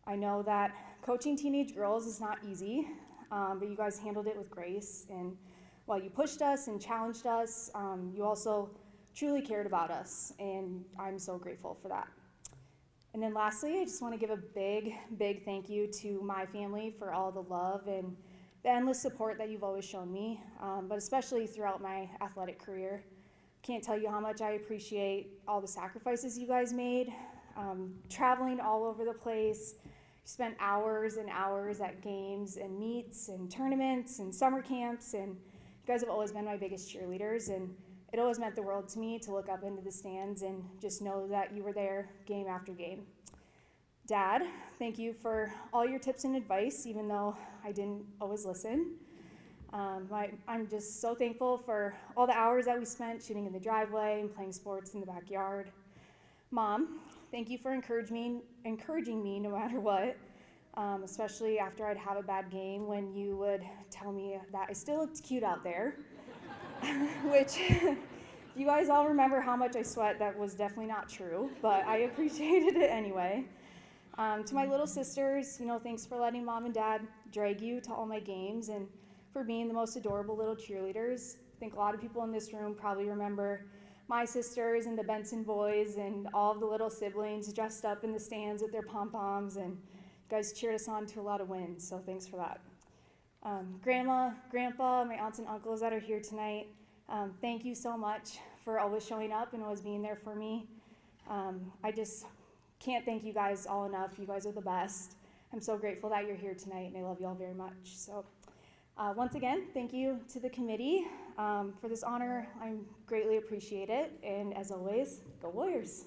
I know that coaching teenage girls is not easy, but you guys handled it with grace. And while you pushed us and challenged us, you also truly cared about us, and I'm so grateful for that. And then lastly, I just want to give a big, big thank you to my family for all the love and the endless support that you've always shown me, but especially throughout my athletic career. Can't tell you how much I appreciate all the sacrifices you guys made, traveling all over the place. You spent hours and hours at games and meets and tournaments and summer camps, and you guys have always been my biggest cheerleaders, and it always meant the world to me to look up into the stands and just know that you were there game after game. Dad, thank you for all your tips and advice, even though I didn't always listen. I'm just so thankful for all the hours that we spent shooting in the driveway and playing sports in the backyard. Mom, thank you for encouraging me no matter what, especially after I'd have a bad game, when you would tell me that I still looked cute out there. Which, if you guys all remember how much I sweat, that was definitely not true, but I appreciated it anyway. To my little sisters, thanks for letting Mom and Dad drag you to all my games and for being the most adorable little cheerleaders. I think a lot of people in this room probably remember my sisters and the Benson boys and all of the little siblings dressed up in the stands with their pom-poms, and you guys cheered us on to a lot of wins, so thanks for that. Grandma, Grandpa, my aunts and uncles that are here tonight, thank you so much for always showing up and always being there for me. I just can't thank you guys all enough. You guys are the best. I'm so grateful that you're here tonight, and I love you all very much. So once again, thank you to the committee for this honor. I greatly appreciate it, and as always, go Warriors.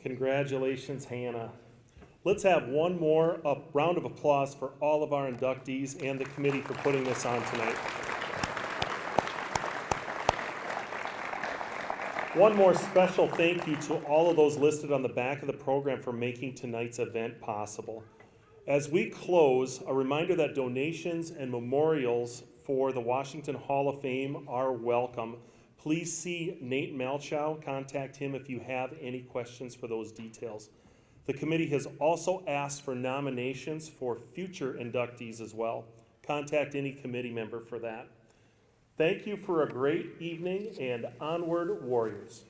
Congratulations, Hannah. Let's have one more round of applause for all of our inductees and the committee for putting this on tonight. One more special thank you to all of those listed on the back of the program for making tonight's event possible. As we close, a reminder that donations and memorials for the Washington Hall of Fame are welcome. Please see Nate Malchow. Contact him if you have any questions for those details. The committee has also asked for nominations for future inductees as well. Contact any committee member for that. Thank you for a great evening, and onward, Warriors.